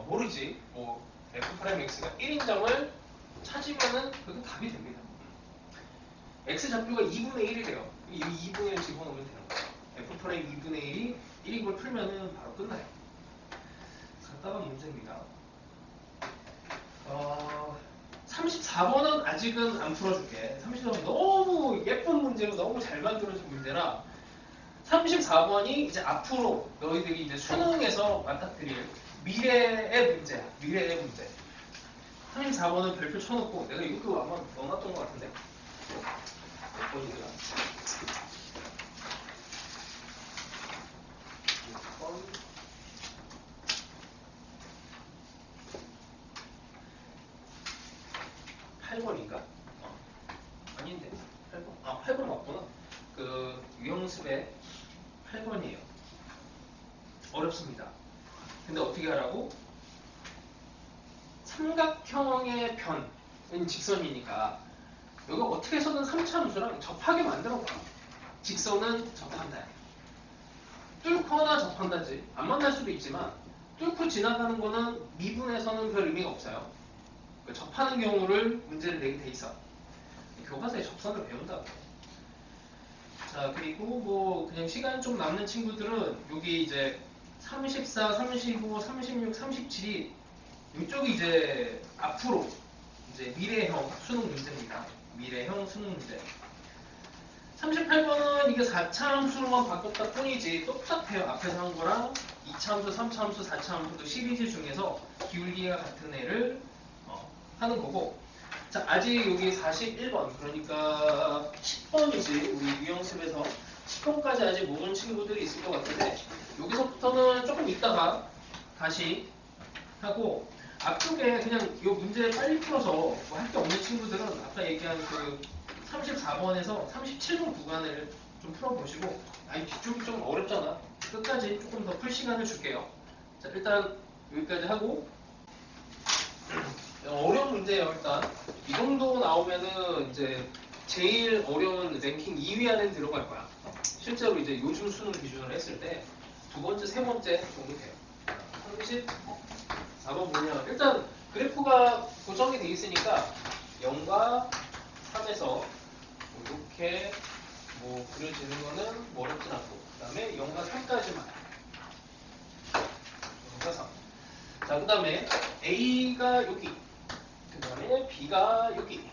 모르지 뭐 F'X가 1인 점을 찾으면은 그게 답이 됩니다. X 좌표가 2분의 1이래요. 이 2분의 1 집어넣으면 되는 거예요. F' 2분의 1이 1인 걸 풀면은 바로 끝나요. 간단한 문제입니다. 34번은 아직은 안 풀어줄게. 34번 너무 예쁜 문제고 너무 잘 만들어진 문제라 34번이 이제 앞으로 너희들이 이제 수능에서 맞닥뜨릴 미래의 문제야. 미래의 문제. 34번은 별표 쳐놓고 내가 이것도 아마 넣어놨던 것 같은데 몇 번이더라? 8번인가? 아닌데 8번? 8번 맞구나. 그 유형습의 8번이에요. 어렵습니다. 근데 어떻게 하라고? 삼각형의 변은 직선이니까 여기 어떻게 해서든 3차 함수랑 접하게 만들어봐. 직선은 접한다. 뚫거나 접한다지. 안 만날 수도 있지만 뚫고 지나가는 거는 미분에서는 별 의미가 없어요. 접하는 경우를 문제를 내게 돼 있어. 교과서에 접선을 배운다고. 자 그리고 뭐 그냥 시간 좀 남는 친구들은 여기 이제 34, 35, 36, 37이 이쪽이 이제 앞으로 이제 미래형 수능 문제입니다. 미래형 수능 문제. 38번은 이게 4차 함수로만 바꿨다 뿐이지 똑같아요. 앞에서 한 거랑 2차 함수, 3차 함수, 4차 함수도 시리즈 중에서 기울기가 같은 애를 하는 거고. 자, 아직 여기 41번, 그러니까 10번이지. 우리 유형습에서 10번까지 아직 모르는 친구들이 있을 것 같은데 여기서부터는 조금 있다가 다시 하고, 앞쪽에 그냥 이 문제 빨리 풀어서 뭐 할 게 없는 친구들은 아까 얘기한 그 34번에서 37번 구간을 좀 풀어보시고, 아니 뒤쪽이 좀 어렵잖아. 끝까지 조금 더 풀 시간을 줄게요. 자, 일단 여기까지 하고, 어려운 문제예요. 일단 이 정도 나오면은 이제 제일 어려운 랭킹 2위 안에 들어갈 거야. 실제로 이제 요즘 수능 기준으로 했을 때 두 번째, 세 번째 정도 돼요. 34번 보면 일단 그래프가 고정이 돼 있으니까 0과 3에서 이렇게 뭐 그려지는 거는 뭐 어렵진 않고, 그 다음에 0과 3까지만. 0과 3. 자, 그 다음에 A가 여기, 그 다음에 B가 여기,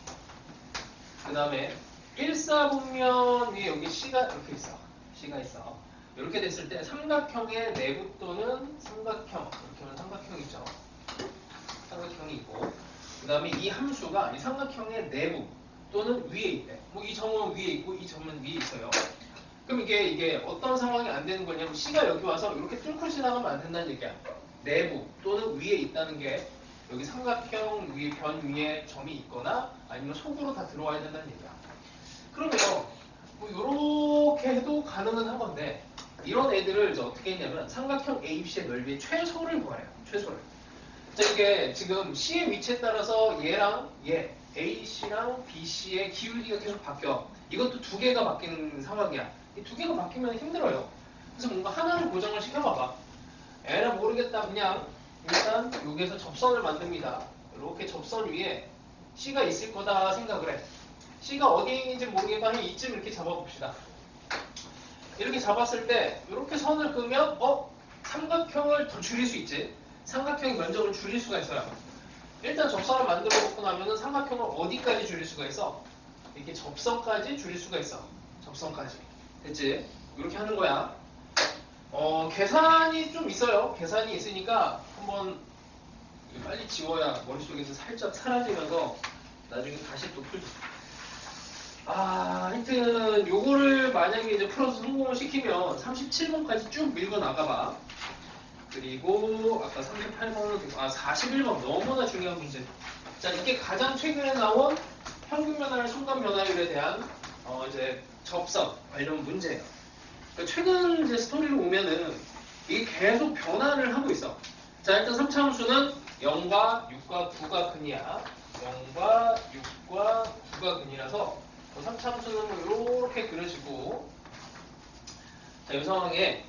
그 다음에 1사분면 위에 여기 C가 이렇게 있어. C가 있어. 이렇게 됐을 때 삼각형의 내부 또는 삼각형, 이렇게 하면 삼각형이죠. 삼각형이 있고, 그 다음에 이 함수가 이 삼각형의 내부 또는 위에 있대. 뭐 이 점은 위에 있고 이 점은 위에 있어요. 그럼 이게 어떤 상황이 안 되는 거냐면 C가 여기 와서 이렇게 뚫고 지나가면 안 된다는 얘기야. 내부 또는 위에 있다는 게 여기 삼각형 위, 변 위에 점이 있거나 아니면 속으로 다 들어와야 된다는 얘기야. 그러면 뭐 이렇게 해도 가능은 한 건데, 이런 애들을 이제 어떻게 했냐면 삼각형 ABC의 넓이의 최소를 구하래요. 최소를. 자, 이게 지금 C의 위치에 따라서 얘랑 얘, AC랑 BC의 기울기가 계속 바뀌어. 이것도 두 개가 바뀌는 상황이야. 이 두 개가 바뀌면 힘들어요. 그래서 뭔가 하나를 고정을 시켜봐봐. 에라 모르겠다. 그냥 일단 여기에서 접선을 만듭니다. 이렇게 접선 위에 C가 있을 거다 생각을 해. C가 어디에 있는지 모르겠고 한 이쯤 이렇게 잡아봅시다. 이렇게 잡았을 때 이렇게 선을 그으면 삼각형을 더 줄일 수 있지. 삼각형의 면적을 줄일 수가 있어요. 일단 접선을 만들어 놓고 나면은 삼각형을 어디까지 줄일 수가 있어? 이렇게 접선까지 줄일 수가 있어. 접선까지. 됐지? 이렇게 하는 거야. 계산이 좀 있어요. 계산이 있으니까 한번 빨리 지워야 머릿속에서 살짝 사라지면서 나중에 다시 또 풀지. 하여튼 요거를 만약에 이제 풀어서 성공을 시키면 37번까지 쭉 밀고 나가봐. 그리고 아까 38번은 41번 너무나 중요한 문제. 자, 이게 가장 최근에 나온 평균 변화율, 순간 변화율에 대한 이제 접선 관련 문제예요. 그러니까 최근 이제 스토리로 보면은 이게 계속 변화를 하고 있어. 자, 일단 3차 함수는 0과 6과 9가 근이야. 0과 6과 9가 근이라서 3차 함수는 뭐 이렇게 그려지고, 자, 이 상황에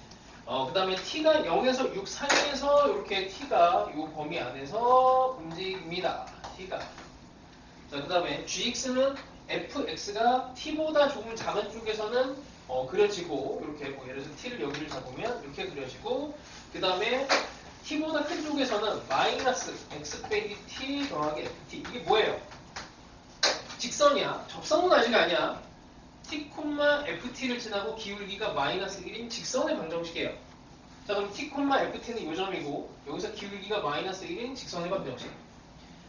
그 다음에 t가 0에서 6 사이에서 이렇게 t가 이 범위 안에서 움직입니다. t가. 자, 그 다음에 gx는 fx가 t보다 조금 작은 쪽에서는 그려지고, 이렇게 뭐 예를 들어서 t를 여기를 잡으면 이렇게 그려지고, 그 다음에 t보다 큰 쪽에서는 마이너스 x 빼기 t 더하기 ft. 이게 뭐예요? 직선이야. 접선은 아직 아니야. t, ft를 지나고 기울기가 마이너스 1인 직선의 방정식이에요. 자, 그럼 t, ft는 요 점이고 여기서 기울기가 마이너스 1인 직선의 방정식.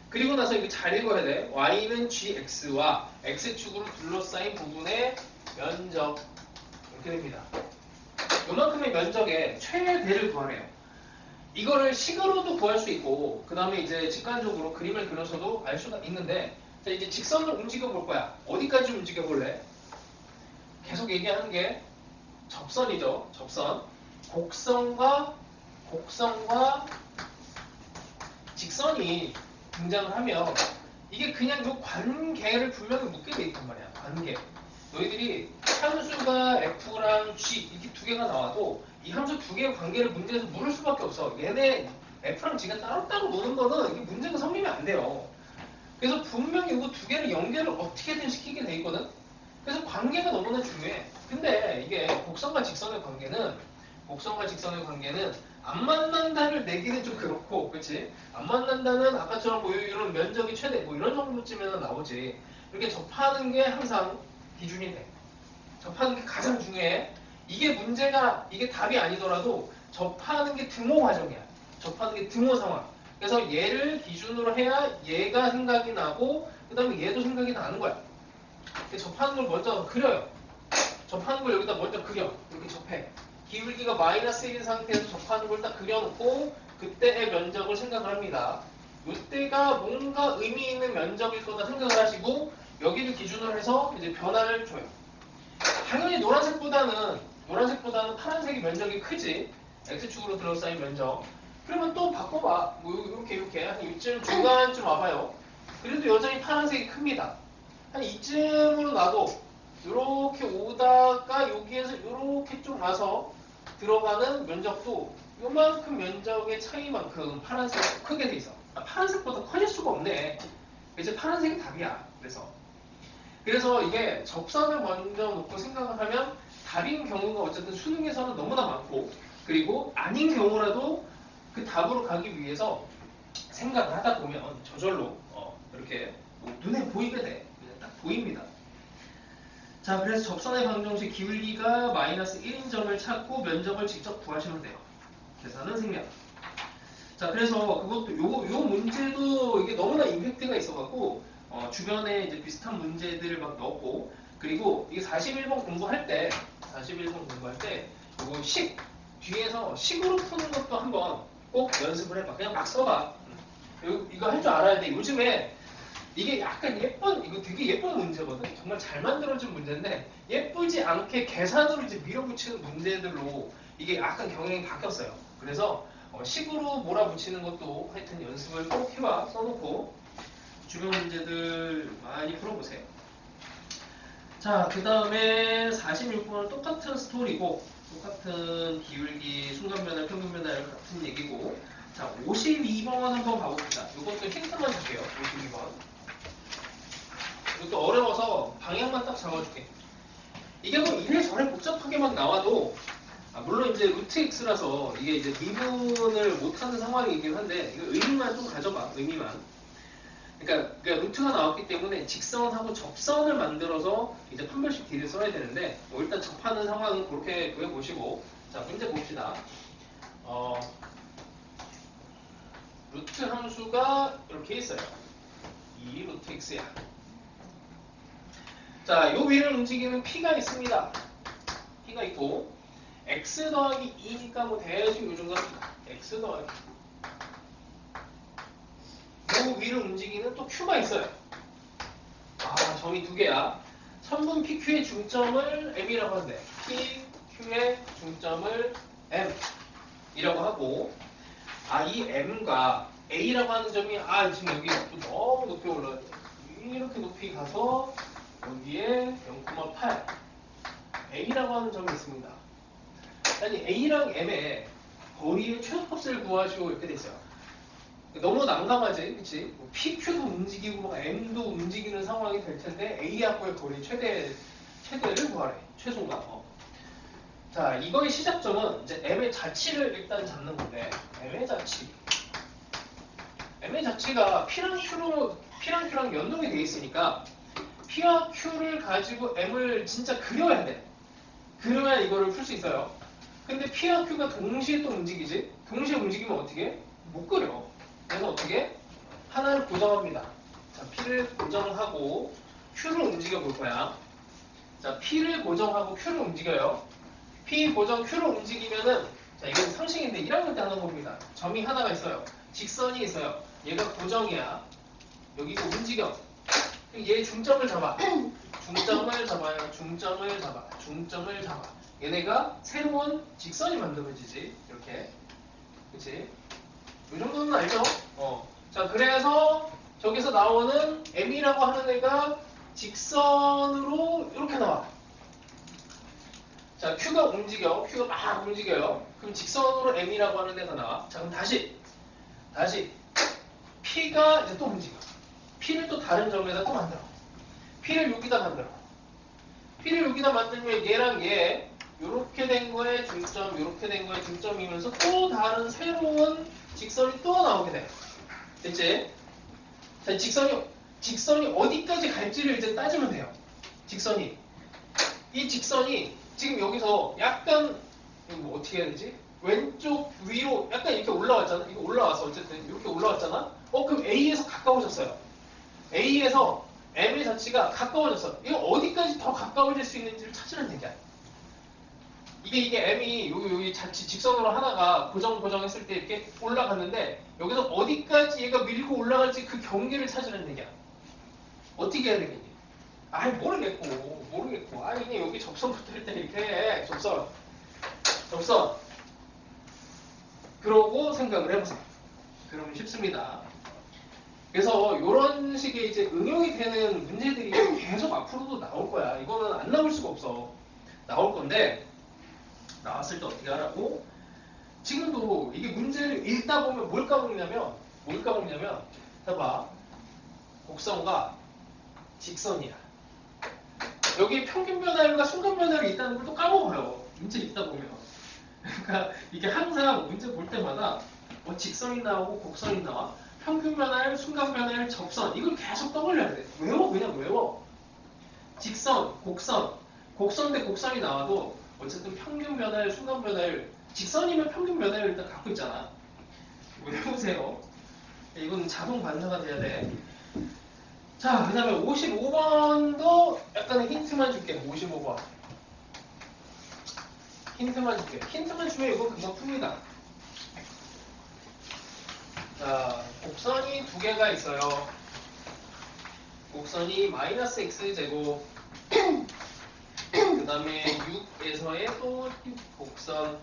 그리고 나서 이거 잘 읽어야 돼. y는 gx와 x축으로 둘러싸인 부분의 면적. 이렇게 됩니다. 요만큼의 면적의 최대를 구하래요. 이거를 식으로도 구할 수 있고, 그 다음에 이제 직관적으로 그림을 그려서도 알 수가 있는데, 자, 이제 직선을 움직여 볼 거야. 어디까지 움직여 볼래? 계속 얘기하는 게 접선이죠. 접선. 곡선과 직선이 등장을 하면 이게 그냥 요 관계를 분명히 묶게 돼 있단 말이야. 관계. 너희들이 함수가 f랑 g 이렇게 두 개가 나와도 이 함수 두 개의 관계를 문제에서 물을 수밖에 없어. 얘네 f랑 g가 따로따로 노는 거는 이게 문제가 성립이 안 돼요. 그래서 분명히 이거 두 개를 연결을 어떻게든 시키게 돼 있거든. 그래서 관계가 너무나 중요해. 근데 이게 곡선과 직선의 관계는 안 만난다를 내기는 좀 그렇고, 그치? 안 만난다는 아까처럼 뭐 이런 면적이 최대, 뭐 이런 정도쯤에는 나오지. 이렇게 접하는 게 항상 기준이 돼. 접하는 게 가장 중요해. 이게 문제가, 이게 답이 아니더라도 접하는 게 등호 과정이야. 접하는 게 등호 상황. 그래서 얘를 기준으로 해야 얘가 생각이 나고, 그 다음에 얘도 생각이 나는 거야. 접하는 걸 먼저 그려요. 접하는 걸 여기다 먼저 그려. 이렇게 접해. 기울기가 마이너스 1인 상태에서 접하는 걸 딱 그려놓고 그때의 면적을 생각을 합니다. 이때가 뭔가 의미 있는 면적일 거다 생각을 하시고 여기를 기준으로 해서 이제 변화를 줘요. 당연히 노란색보다는 파란색이 면적이 크지. X축으로 둘러싸인 면적. 그러면 또 바꿔봐. 뭐 이렇게 한 이쯤 중간쯤 와봐요. 그래도 여전히 파란색이 큽니다. 한 이쯤으로 놔도 이렇게 오다가 여기에서 이렇게 좀 와서 들어가는 면적도 요만큼 면적의 차이만큼 파란색이 크게 돼 있어. 파란색보다 커질 수가 없네. 이제 파란색이 답이야. 그래서 이게 접선을 먼저 놓고 생각을 하면 답인 경우가 어쨌든 수능에서는 너무나 많고, 그리고 아닌 경우라도 그 답으로 가기 위해서 생각을 하다 보면 저절로 이렇게 뭐 눈에 보이게 돼. 그냥 딱 보입니다. 자, 그래서 접선의 방정식 기울기가 마이너스 1인 점을 찾고 면적을 직접 구하시면 돼요. 계산은 생략. 자, 그래서 그것도 요 문제도 이게 너무나 임팩트가 있어갖고 주변에 이제 비슷한 문제들을 막 넣었고, 그리고 이게 41번 공부할 때 요거 뒤에서 식으로 푸는 것도 한번 꼭 연습을 해봐. 그냥 막 써봐. 이거 할 줄 알아야 돼. 요즘에 이게 약간 이거 되게 예쁜 문제거든. 정말 잘 만들어진 문제인데 예쁘지 않게 계산으로 이제 밀어붙이는 문제들로 이게 약간 경향이 바뀌었어요. 그래서 식으로 몰아붙이는 것도 하여튼 연습을 꼭 해봐. 써놓고 주변 문제들 많이 풀어보세요. 자, 그 다음에 46번은 똑같은 스토리고, 똑같은 기울기, 순간변화, 평균변화 같은 얘기고, 자, 52번 한번 봐봅시다. 이것도 힌트만 줄게요. 52번. 이것도 어려워서 방향만 딱 잡아줄게. 이게 뭐 이래저래 복잡하게만 나와도, 물론 이제 루트 x라서 이게 이제 미분을 못하는 상황이긴 한데, 이거 의미만 좀 가져봐. 의미만. 그러니까 루트가 나왔기 때문에 직선하고 접선을 만들어서 이제 판별식 D를 써야 되는데, 뭐 일단 접하는 상황은 그렇게 그려보시고, 자, 문제 봅시다. 루트 함수가 이렇게 있어요. 이 루트 x야. 자, 요 위를 움직이는 p가 있습니다. p가 있고, x 더하기 2니까 뭐 대충 요 정도 합니다. x 더하기 요 위를 움직이는 또 q가 있어요. 점이 두 개야. 선분 PQ의 중점을 M이라고 하는데, PQ의 중점을 M 이라고 하고, 이 M과 A라고 하는 점이 지금 여기 너무 높이 올라가요. 이렇게 높이 가서 여기에 0,8 A라고 하는 점이 있습니다. 아니 A랑 M의 거리의 최소값을 구하시오 이렇게 돼 있어요. 너무 난감하지, 그치? PQ도 움직이고 M도 움직이는 상황이 될 텐데 A하고의 거리 최대를 구하래. 최소가. 자, 이거의 시작점은 이제 M의 자치를 일단 잡는 건데, M의 자치가 P랑 Q랑 연동이 돼 있으니까 P와 Q를 가지고 M을 진짜 그려야 돼. 그려야 이거를 풀 수 있어요. 근데 P와 Q가 동시에 또 움직이지? 동시에 움직이면 어떻게 해? 못 그려. 그래서 어떻게? 하나를 고정합니다. 자, P를 고정하고 Q를 움직여 볼 거야. 자, P를 고정하고 Q를 움직여요. P 고정 Q를 움직이면은, 자, 이건 상식인데 1학년 때 하는 겁니다. 점이 하나가 있어요. 직선이 있어요. 얘가 고정이야. 여기서 움직여. 얘 중점을 잡아. 중점을 잡아. 얘네가 새로운 직선이 만들어지지. 이렇게. 그치? 이 정도는 알죠? 자, 그래서 저기서 나오는 M이라고 하는 애가 직선으로 이렇게 나와. 자, Q가 막 움직여요. 그럼 직선으로 M이라고 하는 애가 나와. 자, 그럼 다시 P가 이제 또 움직여. P를 또 다른 점에다 또 만들어. P를 여기다 만들면 얘랑 얘 요렇게 된 거에 중점 중점 이렇게 된 거에 중점이면서 또 다른 새로운 직선이 또 나오게 돼. 됐지? 자, 직선이 어디까지 갈지를 이제 따지면 돼요. 이 직선이 지금 여기서 약간 뭐 어떻게 해야 되지? 왼쪽 위로 약간 이렇게 올라왔잖아. 이거 올라와서 어쨌든 이렇게 올라왔잖아. 그럼 A에서 가까워졌어요. A에서 M의 자치가 가까워졌어. 이거 어디까지 더 가까워질 수 있는지를 찾으는 얘기야. 이게 M이 여기 자치 직선으로 하나가 고정했을 때 이렇게 올라갔는데 여기서 어디까지 얘가 밀고 올라갈지 그 경계를 찾으는 얘기야. 어떻게 해야 되겠니? 모르겠고. 그냥 여기 접선부터 할 때 이렇게 해. 접선. 그러고 생각을 해보세요. 그러면 쉽습니다. 그래서 이런 식의 이제 응용이 되는 문제들이 계속 앞으로도 나올 거야. 이거는 안 나올 수가 없어. 나올 건데 나왔을 때 어떻게 하라고? 지금도 이게 문제를 읽다 보면 뭘 까먹냐면 봐봐. 곡선과 직선이야. 여기 평균 변화율과 순간 변화율이 있다는 걸 또 까먹어요. 문제 읽다 보면. 그러니까 이게 항상 문제 볼 때마다 직선이 나오고 곡선이 나와. 평균 변화율, 순간 변화율, 접선. 이걸 계속 떠올려야 돼. 그냥 외워. 직선, 곡선 대 곡선이 나와도 어쨌든 평균 변화율, 순간 변화율. 직선이면 평균 변화율 일단 갖고 있잖아. 외우세요. 이건 자동 반사가 돼야 돼. 자, 그 다음에 55번도 약간의 힌트만 줄게. 55번. 힌트만 주면 이거 금방 풉니다. 자, 곡선이 두 개가 있어요. 곡선이 마이너스 x제곱 그 다음에 6에서의 또 곡선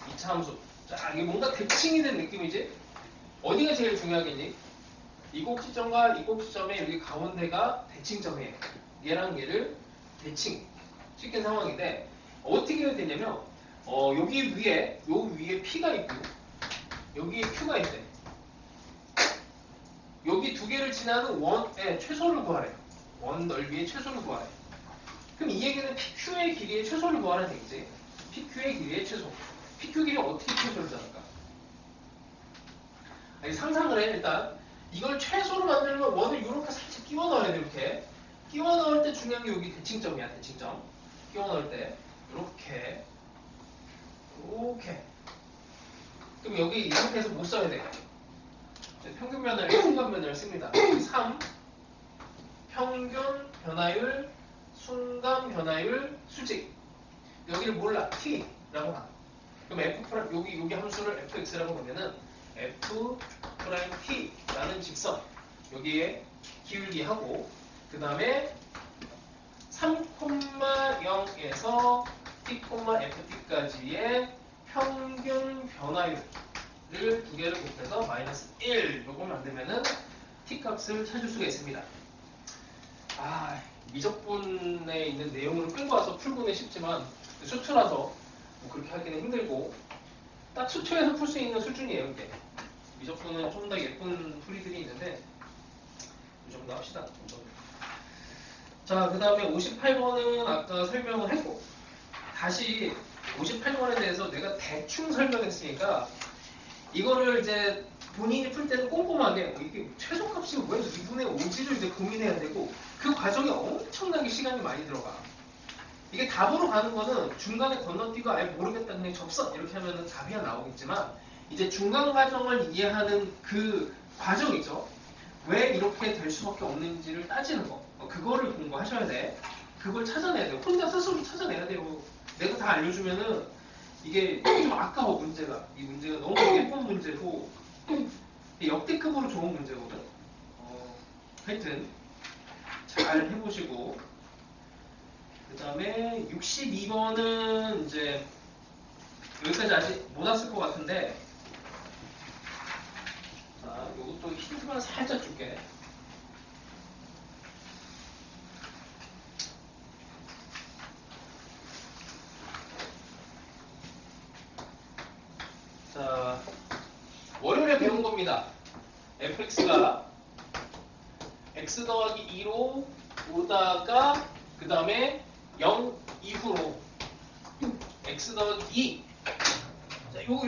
2차 함수. 자, 이게 뭔가 대칭이 된 느낌이지? 어디가 제일 중요하겠니? 이 꼭지점과 이 꼭지점의 여기 가운데가 대칭점이에요. 얘랑 얘를 대칭 시킨 상황인데 어떻게 해야 되냐면 여기 위에 P가 있고 여기에 Q가 있대. 여기 두 개를 지나는 원의 최소를 구하래요. 원 넓이의 최소를 구하래. 그럼 이 얘기는 PQ의 길이의 최소를 구하라는 얘기지. PQ의 길이의 최소. PQ 길이 어떻게 최소를 잡을까? 아니, 상상을 해. 일단 이걸 최소로 만들면 원을 이렇게 살짝 끼워 넣어야 돼. 이렇게 끼워 넣을 때 중요한 게 여기 대칭점이야. 대칭점. 끼워 넣을 때 이렇게 그럼 여기 이렇게 해서 못 써야 돼. 평균 변화율, 순간 변화율 씁니다. 3 평균 변화율, 순간 변화율 수직. 여기를 몰라. T라고 봐. 그럼 F' 여기 함수를 fx라고 보면은 F'T라는 직선 여기에 기울기하고 그 다음에 3,0에서 T,FT까지의 평균 변화율을 두 개를 곱해서 마이너스 1 요거 만들면은 T 값을 찾을 수가 있습니다. 미적분에 있는 내용을 끌고 와서 풀고는 쉽지만 수투라서 뭐 그렇게 하기는 힘들고 딱 수투에서 풀 수 있는 수준이에요. 이게 미적분은 좀 더 예쁜 풀이들이 있는데 이 정도 합시다. 자, 그 다음에 58번은 아까 설명을 했고 다시 58번에 대해서 내가 대충 설명했으니까 이거를 이제 본인이 풀 때는 꼼꼼하게 이게 최소값이 왜 2분의 5지를 이제 고민해야 되고 그 과정에 엄청나게 시간이 많이 들어가. 이게 답으로 가는 거는 중간에 건너뛰고 아예 모르겠다 그냥 접선 이렇게 하면은 답이 나오겠지만 이제 중간 과정을 이해하는 그 과정이죠. 왜 이렇게 될 수밖에 없는지를 따지는 거. 그거를 공부하셔야 돼. 그걸 찾아내야 돼요. 혼자 스스로 찾아내야 돼요. 내가 다 알려주면은 이게 좀 아까워 문제가. 이 문제가 너무 예쁜 문제고 역대급으로 좋은 문제거든. 하여튼 잘 해보시고 그 다음에 62번은 이제 여기까지 아직 못 왔을 것 같은데 자, 이것도 힌트만 살짝 줄게. 자, 월요일에 배운 겁니다. fx가 x 더하기 2로 오다가 그 다음에 0 이후로 x 더하기 2 요게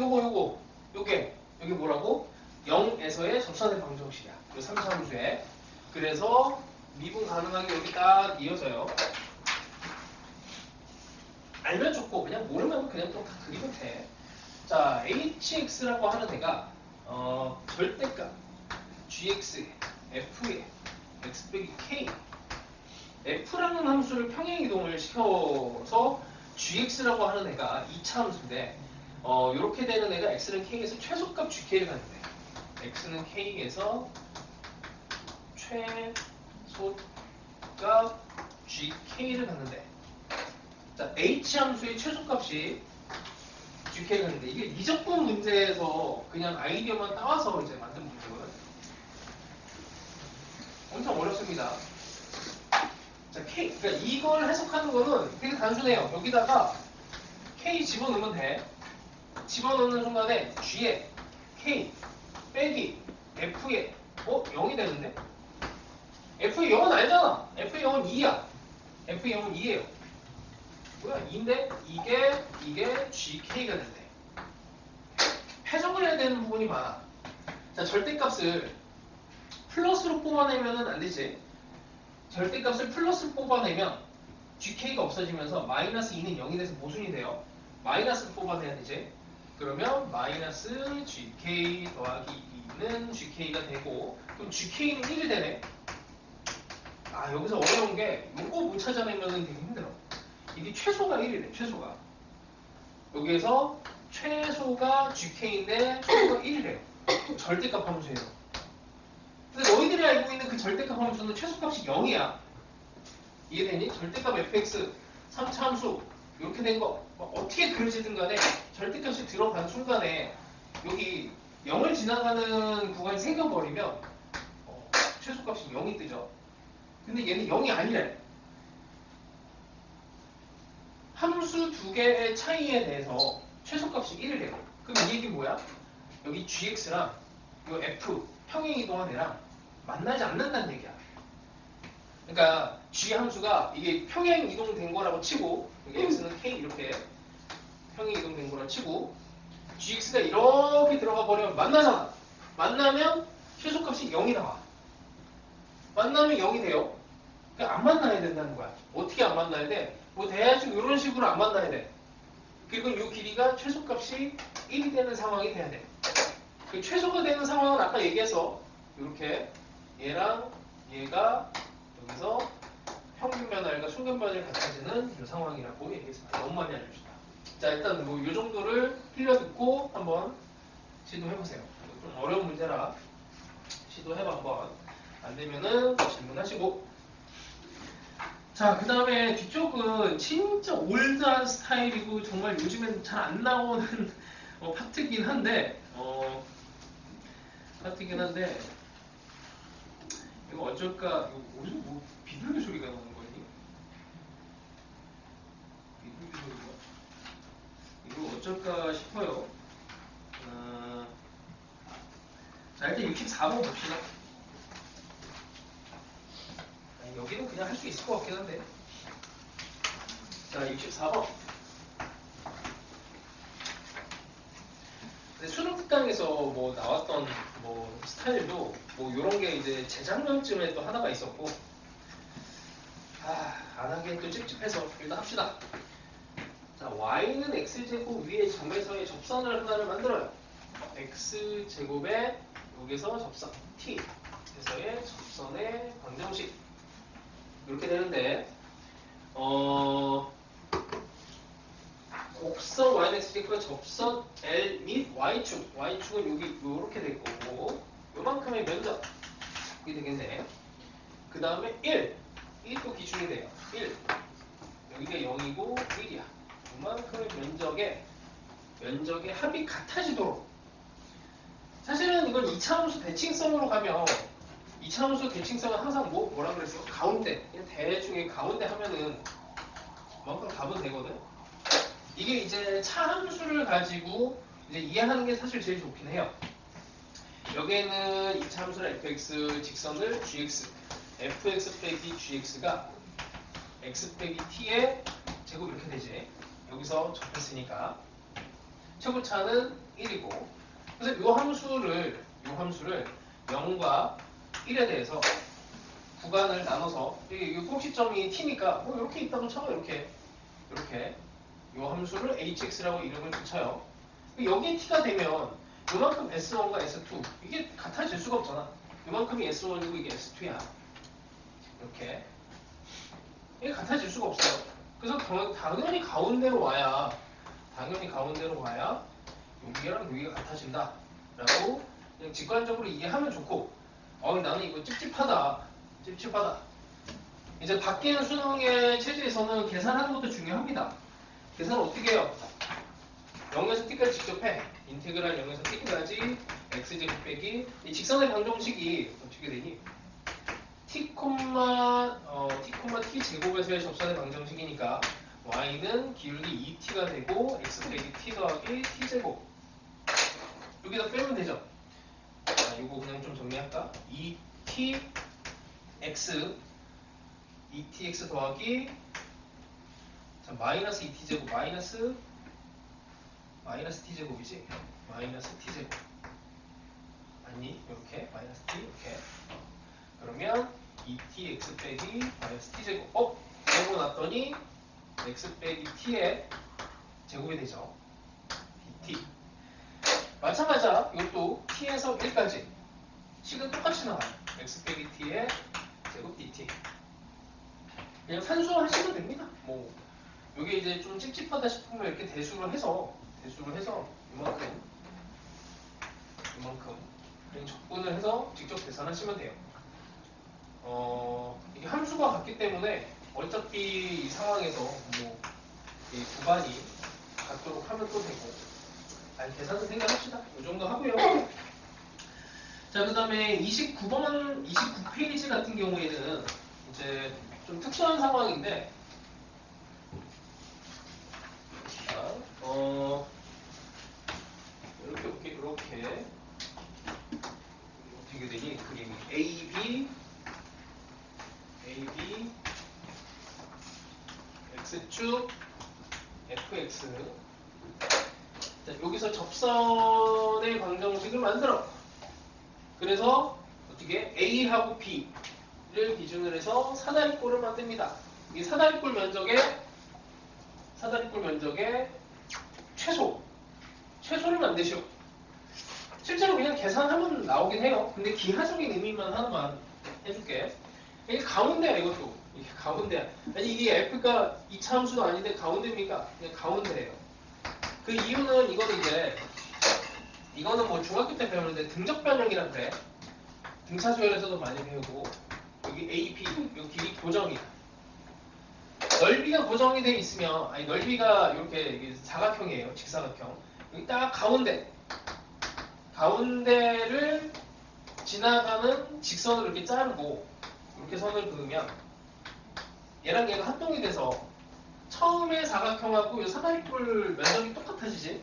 뭐라고? 0에서의 접선의 방정식이야. 요 3차 함수에. 그래서 미분 가능하게 여기 딱 이어져요. 알면 좋고 그냥 모르면 그냥 또 다 그리면 돼. 자, hx라고 하는 애가 절대값 gx, f의 x 빼기 k f라는 함수를 평행이동을 시켜서 gx라고 하는 애가 2차 함수인데 이렇게 되는 애가 x는 k에서 최소값 gk를 갖는데 x는 k에서 최소값 gk를 갖는데 자, h 함수의 최소값이 gk를 갖는데 이게 미적분 문제에서 그냥 아이디어만 따와서 이제 만든 문제거든. 엄청 어렵습니다. 자, k 그러니까 이걸 해석하는 거는 되게 단순해요. 여기다가 k 집어넣으면 돼. 집어넣는 순간에 g에 k 빼기 f에 0이 되는데? f의 0은 알잖아. f의 0은 2야. f의 0은 2예요. 뭐야 2인데 이게 gk가 된대. 해석을 해야 되는 부분이 많아. 자, 절대값을 플러스로 뽑아내면은 안 되지. 절대값을 플러스로 뽑아내면 gk가 없어지면서 마이너스 2는 0이 돼서 모순이 돼요. 마이너스를 뽑아내야 되지. 그러면 마이너스 gk 더하기 2는 gk가 되고 그럼 gk는 1이 되네. 아, 여기서 어려운 게 요거 못 찾아내면 되게 힘들어. 이게 최소가 1이래. 최소가. 여기에서 최소가 gk인데 최소가 1이래요. 절대값 함수예요. 근데 너희들이 알고 있는 그 절대값 함수는 최소값이 0이야. 이해되니? 절대값 fx 3차 함수 이렇게 된 거 어떻게 그려지든 간에 절대값이 들어간 순간에 여기 0을 지나가는 구간이 생겨버리면 최소값이 0이 뜨죠. 근데 얘는 0이 아니래. 함수 두 개의 차이에 대해서 최소값이 1이래요. 그럼 이 얘기 뭐야? 여기 gx랑 이 f 평행이동한 애랑 만나지 않는다는 얘기야. 그러니까 g 함수가 이게 평행 이동된 거라고 치고 여기 x는 k 이렇게 평행 이동된 거라고 치고 gx가 이렇게 들어가 버리면 만나잖아. 만나면 최소값이 0이 나와. 만나면 0이 돼요. 그러니까 안 만나야 된다는 거야. 어떻게 안 만나야 돼? 뭐 대충 이런 식으로 안 만나야 돼. 그리고 이 길이가 최소값이 1이 되는 상황이 돼야 돼. 그 최소가 되는 상황은 아까 얘기해서 이렇게 얘랑 얘가 여기서 평균 변화율과 순간 변화율이 같아지는 이 상황이라고 얘기했습니다. 너무 많이 알려주셨다. 자, 일단 뭐 이 정도를 흘려 듣고 한번 시도해보세요. 좀 어려운 문제라 시도해봐 한번. 안 되면은 질문하시고. 자, 그 다음에 뒤쪽은 진짜 올드한 스타일이고 정말 요즘엔 잘 안 나오는 파트긴 한데 이거 어쩔까? 이거 어디서 뭐 비둘기 소리가 나는 거니? 비둘기 소리가? 이거 어쩔까 싶어요. 자, 일단 64번 봅시다. 여기는 그냥 할 수 있을 것 같긴 한데. 자, 64번. 수능 특강에서 뭐 나왔던 뭐 스타일도 뭐 요런 게 이제 재작년쯤에 또 하나가 있었고, 안 하기엔 또 찝찝해서 일단 합시다. 자, y는 x제곱 위에 점에서의 접선을 하나를 만들어요. x제곱에 여기서 접선 t 에서의 접선의 방정식 이렇게 되는데 곡선 y는 x제곱과 접선 L 및 y축 y축은 여기 요렇게 될 거고 요만큼의 면적 이게 되겠네. 그 다음에 1이 또 기준이 돼요. 1 여기가 0이고 1이야. 요만큼의 면적의 합이 같아지도록. 사실은 이건 2차 함수 대칭성으로 가면 2차 함수 대칭성은 항상 뭐라 그랬어? 가운데. 그냥 대충 가운데 하면은 그만큼 가면 되거든. 이게 이제 차 함수를 가지고 이제 이해하는 게 사실 제일 좋긴 해요. 여기에는 2차 함수는 fx 직선을 gx, fx 빼기 gx가 x 빼기 t의 제곱 이렇게 되지. 여기서 접했으니까. 최고차는 1이고. 그래서 요 함수를 0과 1에 대해서 구간을 나눠서 이 꼭지점이 t니까 뭐 이렇게 있다고 쳐요. 이렇게 요 함수를 hx라고 이름을 붙여요. 여기에 t가 되면 요만큼 s1과 s2 이게 같아질 수가 없잖아. 요만큼이 s1이고 이게 s2야. 이렇게 이게 같아질 수가 없어요. 그래서 당연히 가운데로 와야 여기랑 여기가 같아진다 라고 그냥 직관적으로 이해하면 좋고, 나는 이거 찝찝하다. 이제 바뀌는 수능의 체제에서는 계산하는 것도 중요합니다. 계산을 어떻게 해요? 0에서 t까지 직접 해. 인테그랄 0에서 t까지 x제곱 빼기 이 직선의 방정식이 어떻게 되니? t, t 제곱에서의 접선의 방정식이니까 y는 기울기 2t가 되고 x 빼기 t 더하기 t제곱 여기다 빼면 되죠. 자, 이거 그냥 좀 정리할까? 2tx 더하기 자, 마이너스 2t제곱 마이너스 t제곱이지? 마이너스 t제곱 아니 이렇게 마이너스 t 이렇게 그러면 2tx 빼기 마이너스 t제곱 그러고 났더니 x 빼기 t의 제곱이 되죠. dt 마찬가지야. 이것도 t에서 1까지 식은 똑같이 나와요. x 빼기 t의 제곱 dt 그냥 산수하시면 됩니다. 뭐 여기 이제 좀 찝찝하다 싶으면 이렇게 대수를 해서 이만큼 그냥 적분을 해서 직접 계산하시면 돼요. 이게 함수가 같기 때문에 어차피 이 상황에서 뭐 이 구간이 같도록 하면 또 되고 계산은 생각합시다. 이 정도 하고요. 자, 그 다음에 29페이지 같은 경우에는 이제 좀 특수한 상황인데 자, 이렇게 어떻게 되니? 그림이 AB X축 fx 자, 여기서 접선의 방정식을 만들어. 그래서 어떻게 A하고 B를 기준으로 해서 사다리꼴을 만듭니다. 이 사다리꼴 면적의 최소를 만드시오. 실제로 그냥 계산하면 나오긴 해요. 근데 기하적인 의미만 하나만 해줄게. 이게 가운데야, 이것도. 이게 가운데야. 아니, 이게 F가 2차 함수도 아닌데 가운데입니까? 그냥 가운데예요. 그 이유는 이거는 뭐 중학교 때 배우는데 등적 변형이라 그래. 등차수열에서도 많이 배우고, 여기 AP, 여기 길이 고정이야. 넓이가 고정이 돼 있으면, 넓이가 이렇게 사각형이에요. 직사각형. 여기 딱 가운데를 지나가는 직선을 이렇게 자르고 이렇게 선을 그으면 얘랑 얘가 합동이 돼서 처음에 사각형하고 이 사다리꼴 면적이 똑같아지지?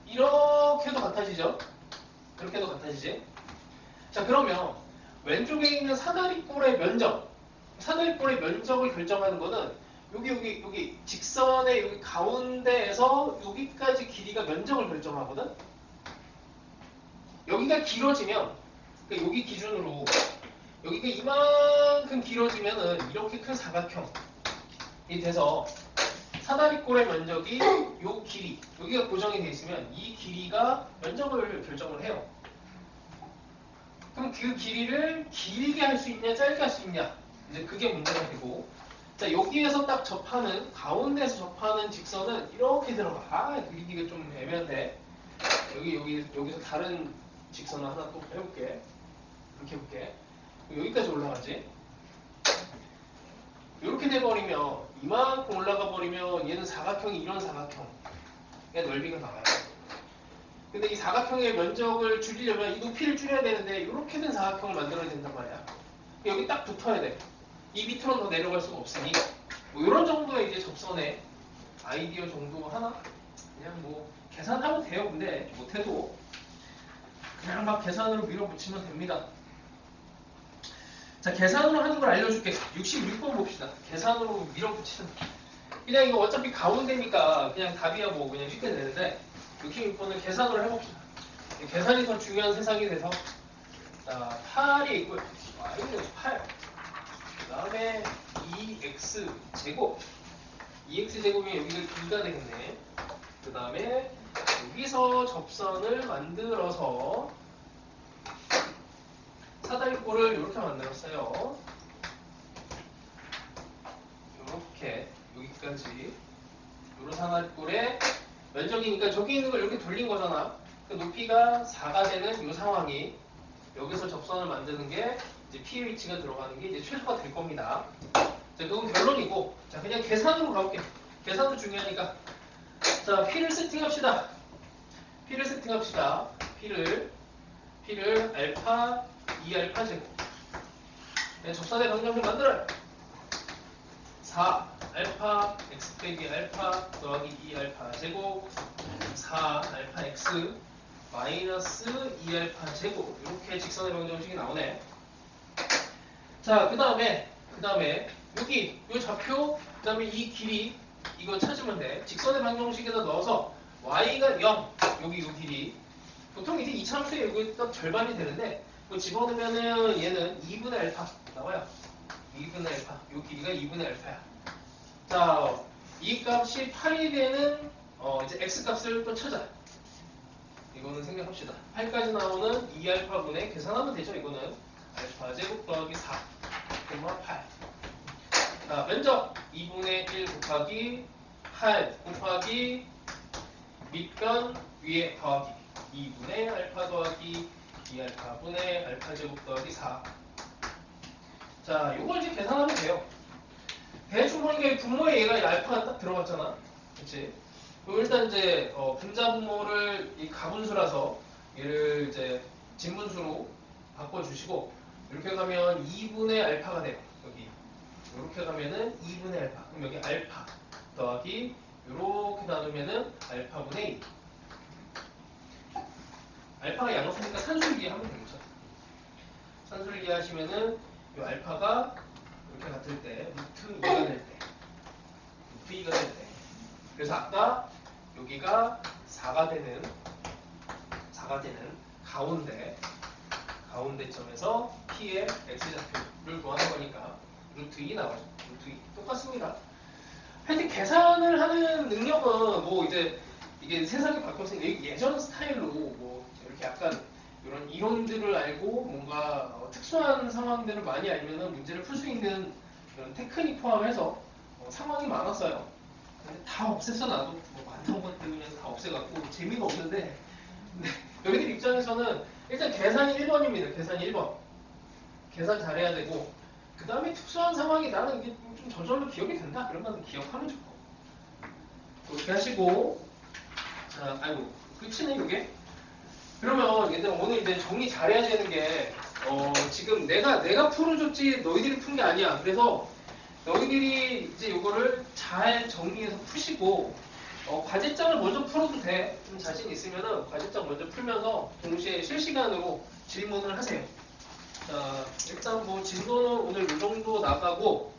이렇게도 같아지죠? 그렇게도 같아지지? 자, 그러면 왼쪽에 있는 사다리꼴의 면적을 결정하는 거는 여기 직선의 여기 가운데에서 여기까지 길이가 면적을 결정하거든? 여기가 길어지면, 그러니까 여기 기준으로 여기가 이만큼 길어지면은 이렇게 큰 사각형이 돼서 사다리꼴의 면적이 요 길이, 여기가 고정이 돼 있으면 이 길이가 면적을 결정을 해요. 그럼 그 길이를 길게 할 수 있냐, 짧게 할 수 있냐, 이제 그게 문제가 되고, 자, 여기에서 딱 가운데에서 접하는 직선은 이렇게 들어가. 그리기가 좀 애매한데, 여기서 다른 직선을 하나 또 해볼게. 이렇게 해볼게. 여기까지 올라가지. 이렇게 돼버리면, 이만큼 올라가 버리면 얘는 사각형이 이런 사각형의 넓이가 나와요. 근데 이 사각형의 면적을 줄이려면 이 높이를 줄여야 되는데 이렇게 된 사각형을 만들어야 된단 말이야. 여기 딱 붙어야 돼. 이 밑으로 더 내려갈 수가 없으니 뭐 이런 정도의 이제 접선의 아이디어 정도 하나 그냥 뭐 계산하면 돼요. 근데 못해도 그냥 막 계산으로 밀어붙이면 됩니다. 자, 계산으로 하는 걸 알려줄게. 66번 봅시다. 계산으로 밀어붙이는. 그냥 이거 어차피 가운데니까 그냥 답이야 뭐 그냥 쉽게 되는데 66번을 계산을 해봅시다. 계산이 더 중요한 세상이 돼서 자, 8이 있고요. y는 8. 그 다음에 2x 제곱. 2x 제곱이 여기가 2가 되겠네. 그 다음에 여기서 접선을 만들어서 사다리꼴을 이렇게 만들었어요. 이렇게 여기까지 요런 사다리꼴의 면적이니까 저기 있는 걸 이렇게 돌린 거잖아. 그 높이가 4가 되는 이 상황이 여기서 접선을 만드는 게 이제 P의 위치가 들어가는 게 이제 최소가 될 겁니다. 자, 그건 결론이고, 자, 그냥 계산으로 가볼게. 계산도 중요하니까. 자, P를 세팅합시다. P를 세팅합시다. P를 알파, 2알파 제곱. 네, 접선의 방정식 만들어요. 4 알파 x 빼기 알파 더하기 2알파 제곱 4 알파 x 마이너스 2알파 제곱 이렇게 직선의 방정식이 나오네. 자, 그 다음에 여기 이 좌표 그 다음에 이 길이 이거 찾으면 돼. 직선의 방정식에다 넣어서 y가 0 여기 이 길이 보통 이제 이차함수에 이거 딱 절반이 되는데 뭐 집어넣으면은 얘는 2분의 알파 나와요. 2분의 알파 이 길이가 2분의 알파야. 자, 이 값이 8이 되는 이제 x 값을 또 찾아. 이거는 생각합시다. 8까지 나오는 2알파분의 계산하면 되죠. 이거는 알파 제곱 더하기 4 8. 자, 면적 2분의 1 곱하기 8 곱하기 밑변 위에 더하기 2분의 알파 더하기 2알파분의 알파 제곱 더하기 4. 자, 이걸 이제 계산하면 돼요. 대충 보니까 분모에 얘가 알파가 딱 들어갔잖아. 그치? 그럼 일단 이제 분자 분모를 이 가분수라서 얘를 이제 진분수로 바꿔주시고 이렇게 가면 2분의 알파가 돼요. 여기 이렇게 가면은 2분의 알파. 그럼 여기 알파 더하기 이렇게 나누면은 알파분의 2. 알파가 양수니까 산술기 하면 되겠죠. 산술기 하시면은 이 알파가 이렇게 같을 때 루트 2가 될 때 루트 2가 될 때 그래서 아까 여기가 4가 되는 가운데점에서 P의 X좌표를 구하는 거니까 루트 2 나오죠. 루트 2 똑같습니다. 하여튼 계산을 하는 능력은 뭐 이제 이게 세상이 바뀌었으니까 예전 스타일로 뭐 이렇게 약간 이런 이론들을 알고 뭔가 특수한 상황들을 많이 알면은 문제를 풀 수 있는 이런 테크닉 포함해서 상황이 많았어요. 근데 다 없앴어 나도 뭐 많던 것 때문에 다 없애갖고 재미가 없는데 근데 여기들 입장에서는 일단 계산이 1번입니다. 계산이 1번. 계산 잘해야 되고 그 다음에 특수한 상황이 나는 이게 좀 저절로 기억이 된다. 그러면 기억하면 좋고 그렇게 하시고 자, 아이고 끝이네 이게. 그러면 얘들아 오늘 이제 정리 잘해야 되는 게 지금 내가 풀어줬지 너희들이 푼 게 아니야. 그래서 너희들이 이제 이거를 잘 정리해서 푸시고 과제장을 먼저 풀어도 돼. 좀 자신 있으면은 과제장 먼저 풀면서 동시에 실시간으로 질문을 하세요. 자, 일단 뭐 진도는 오늘 이 정도 나가고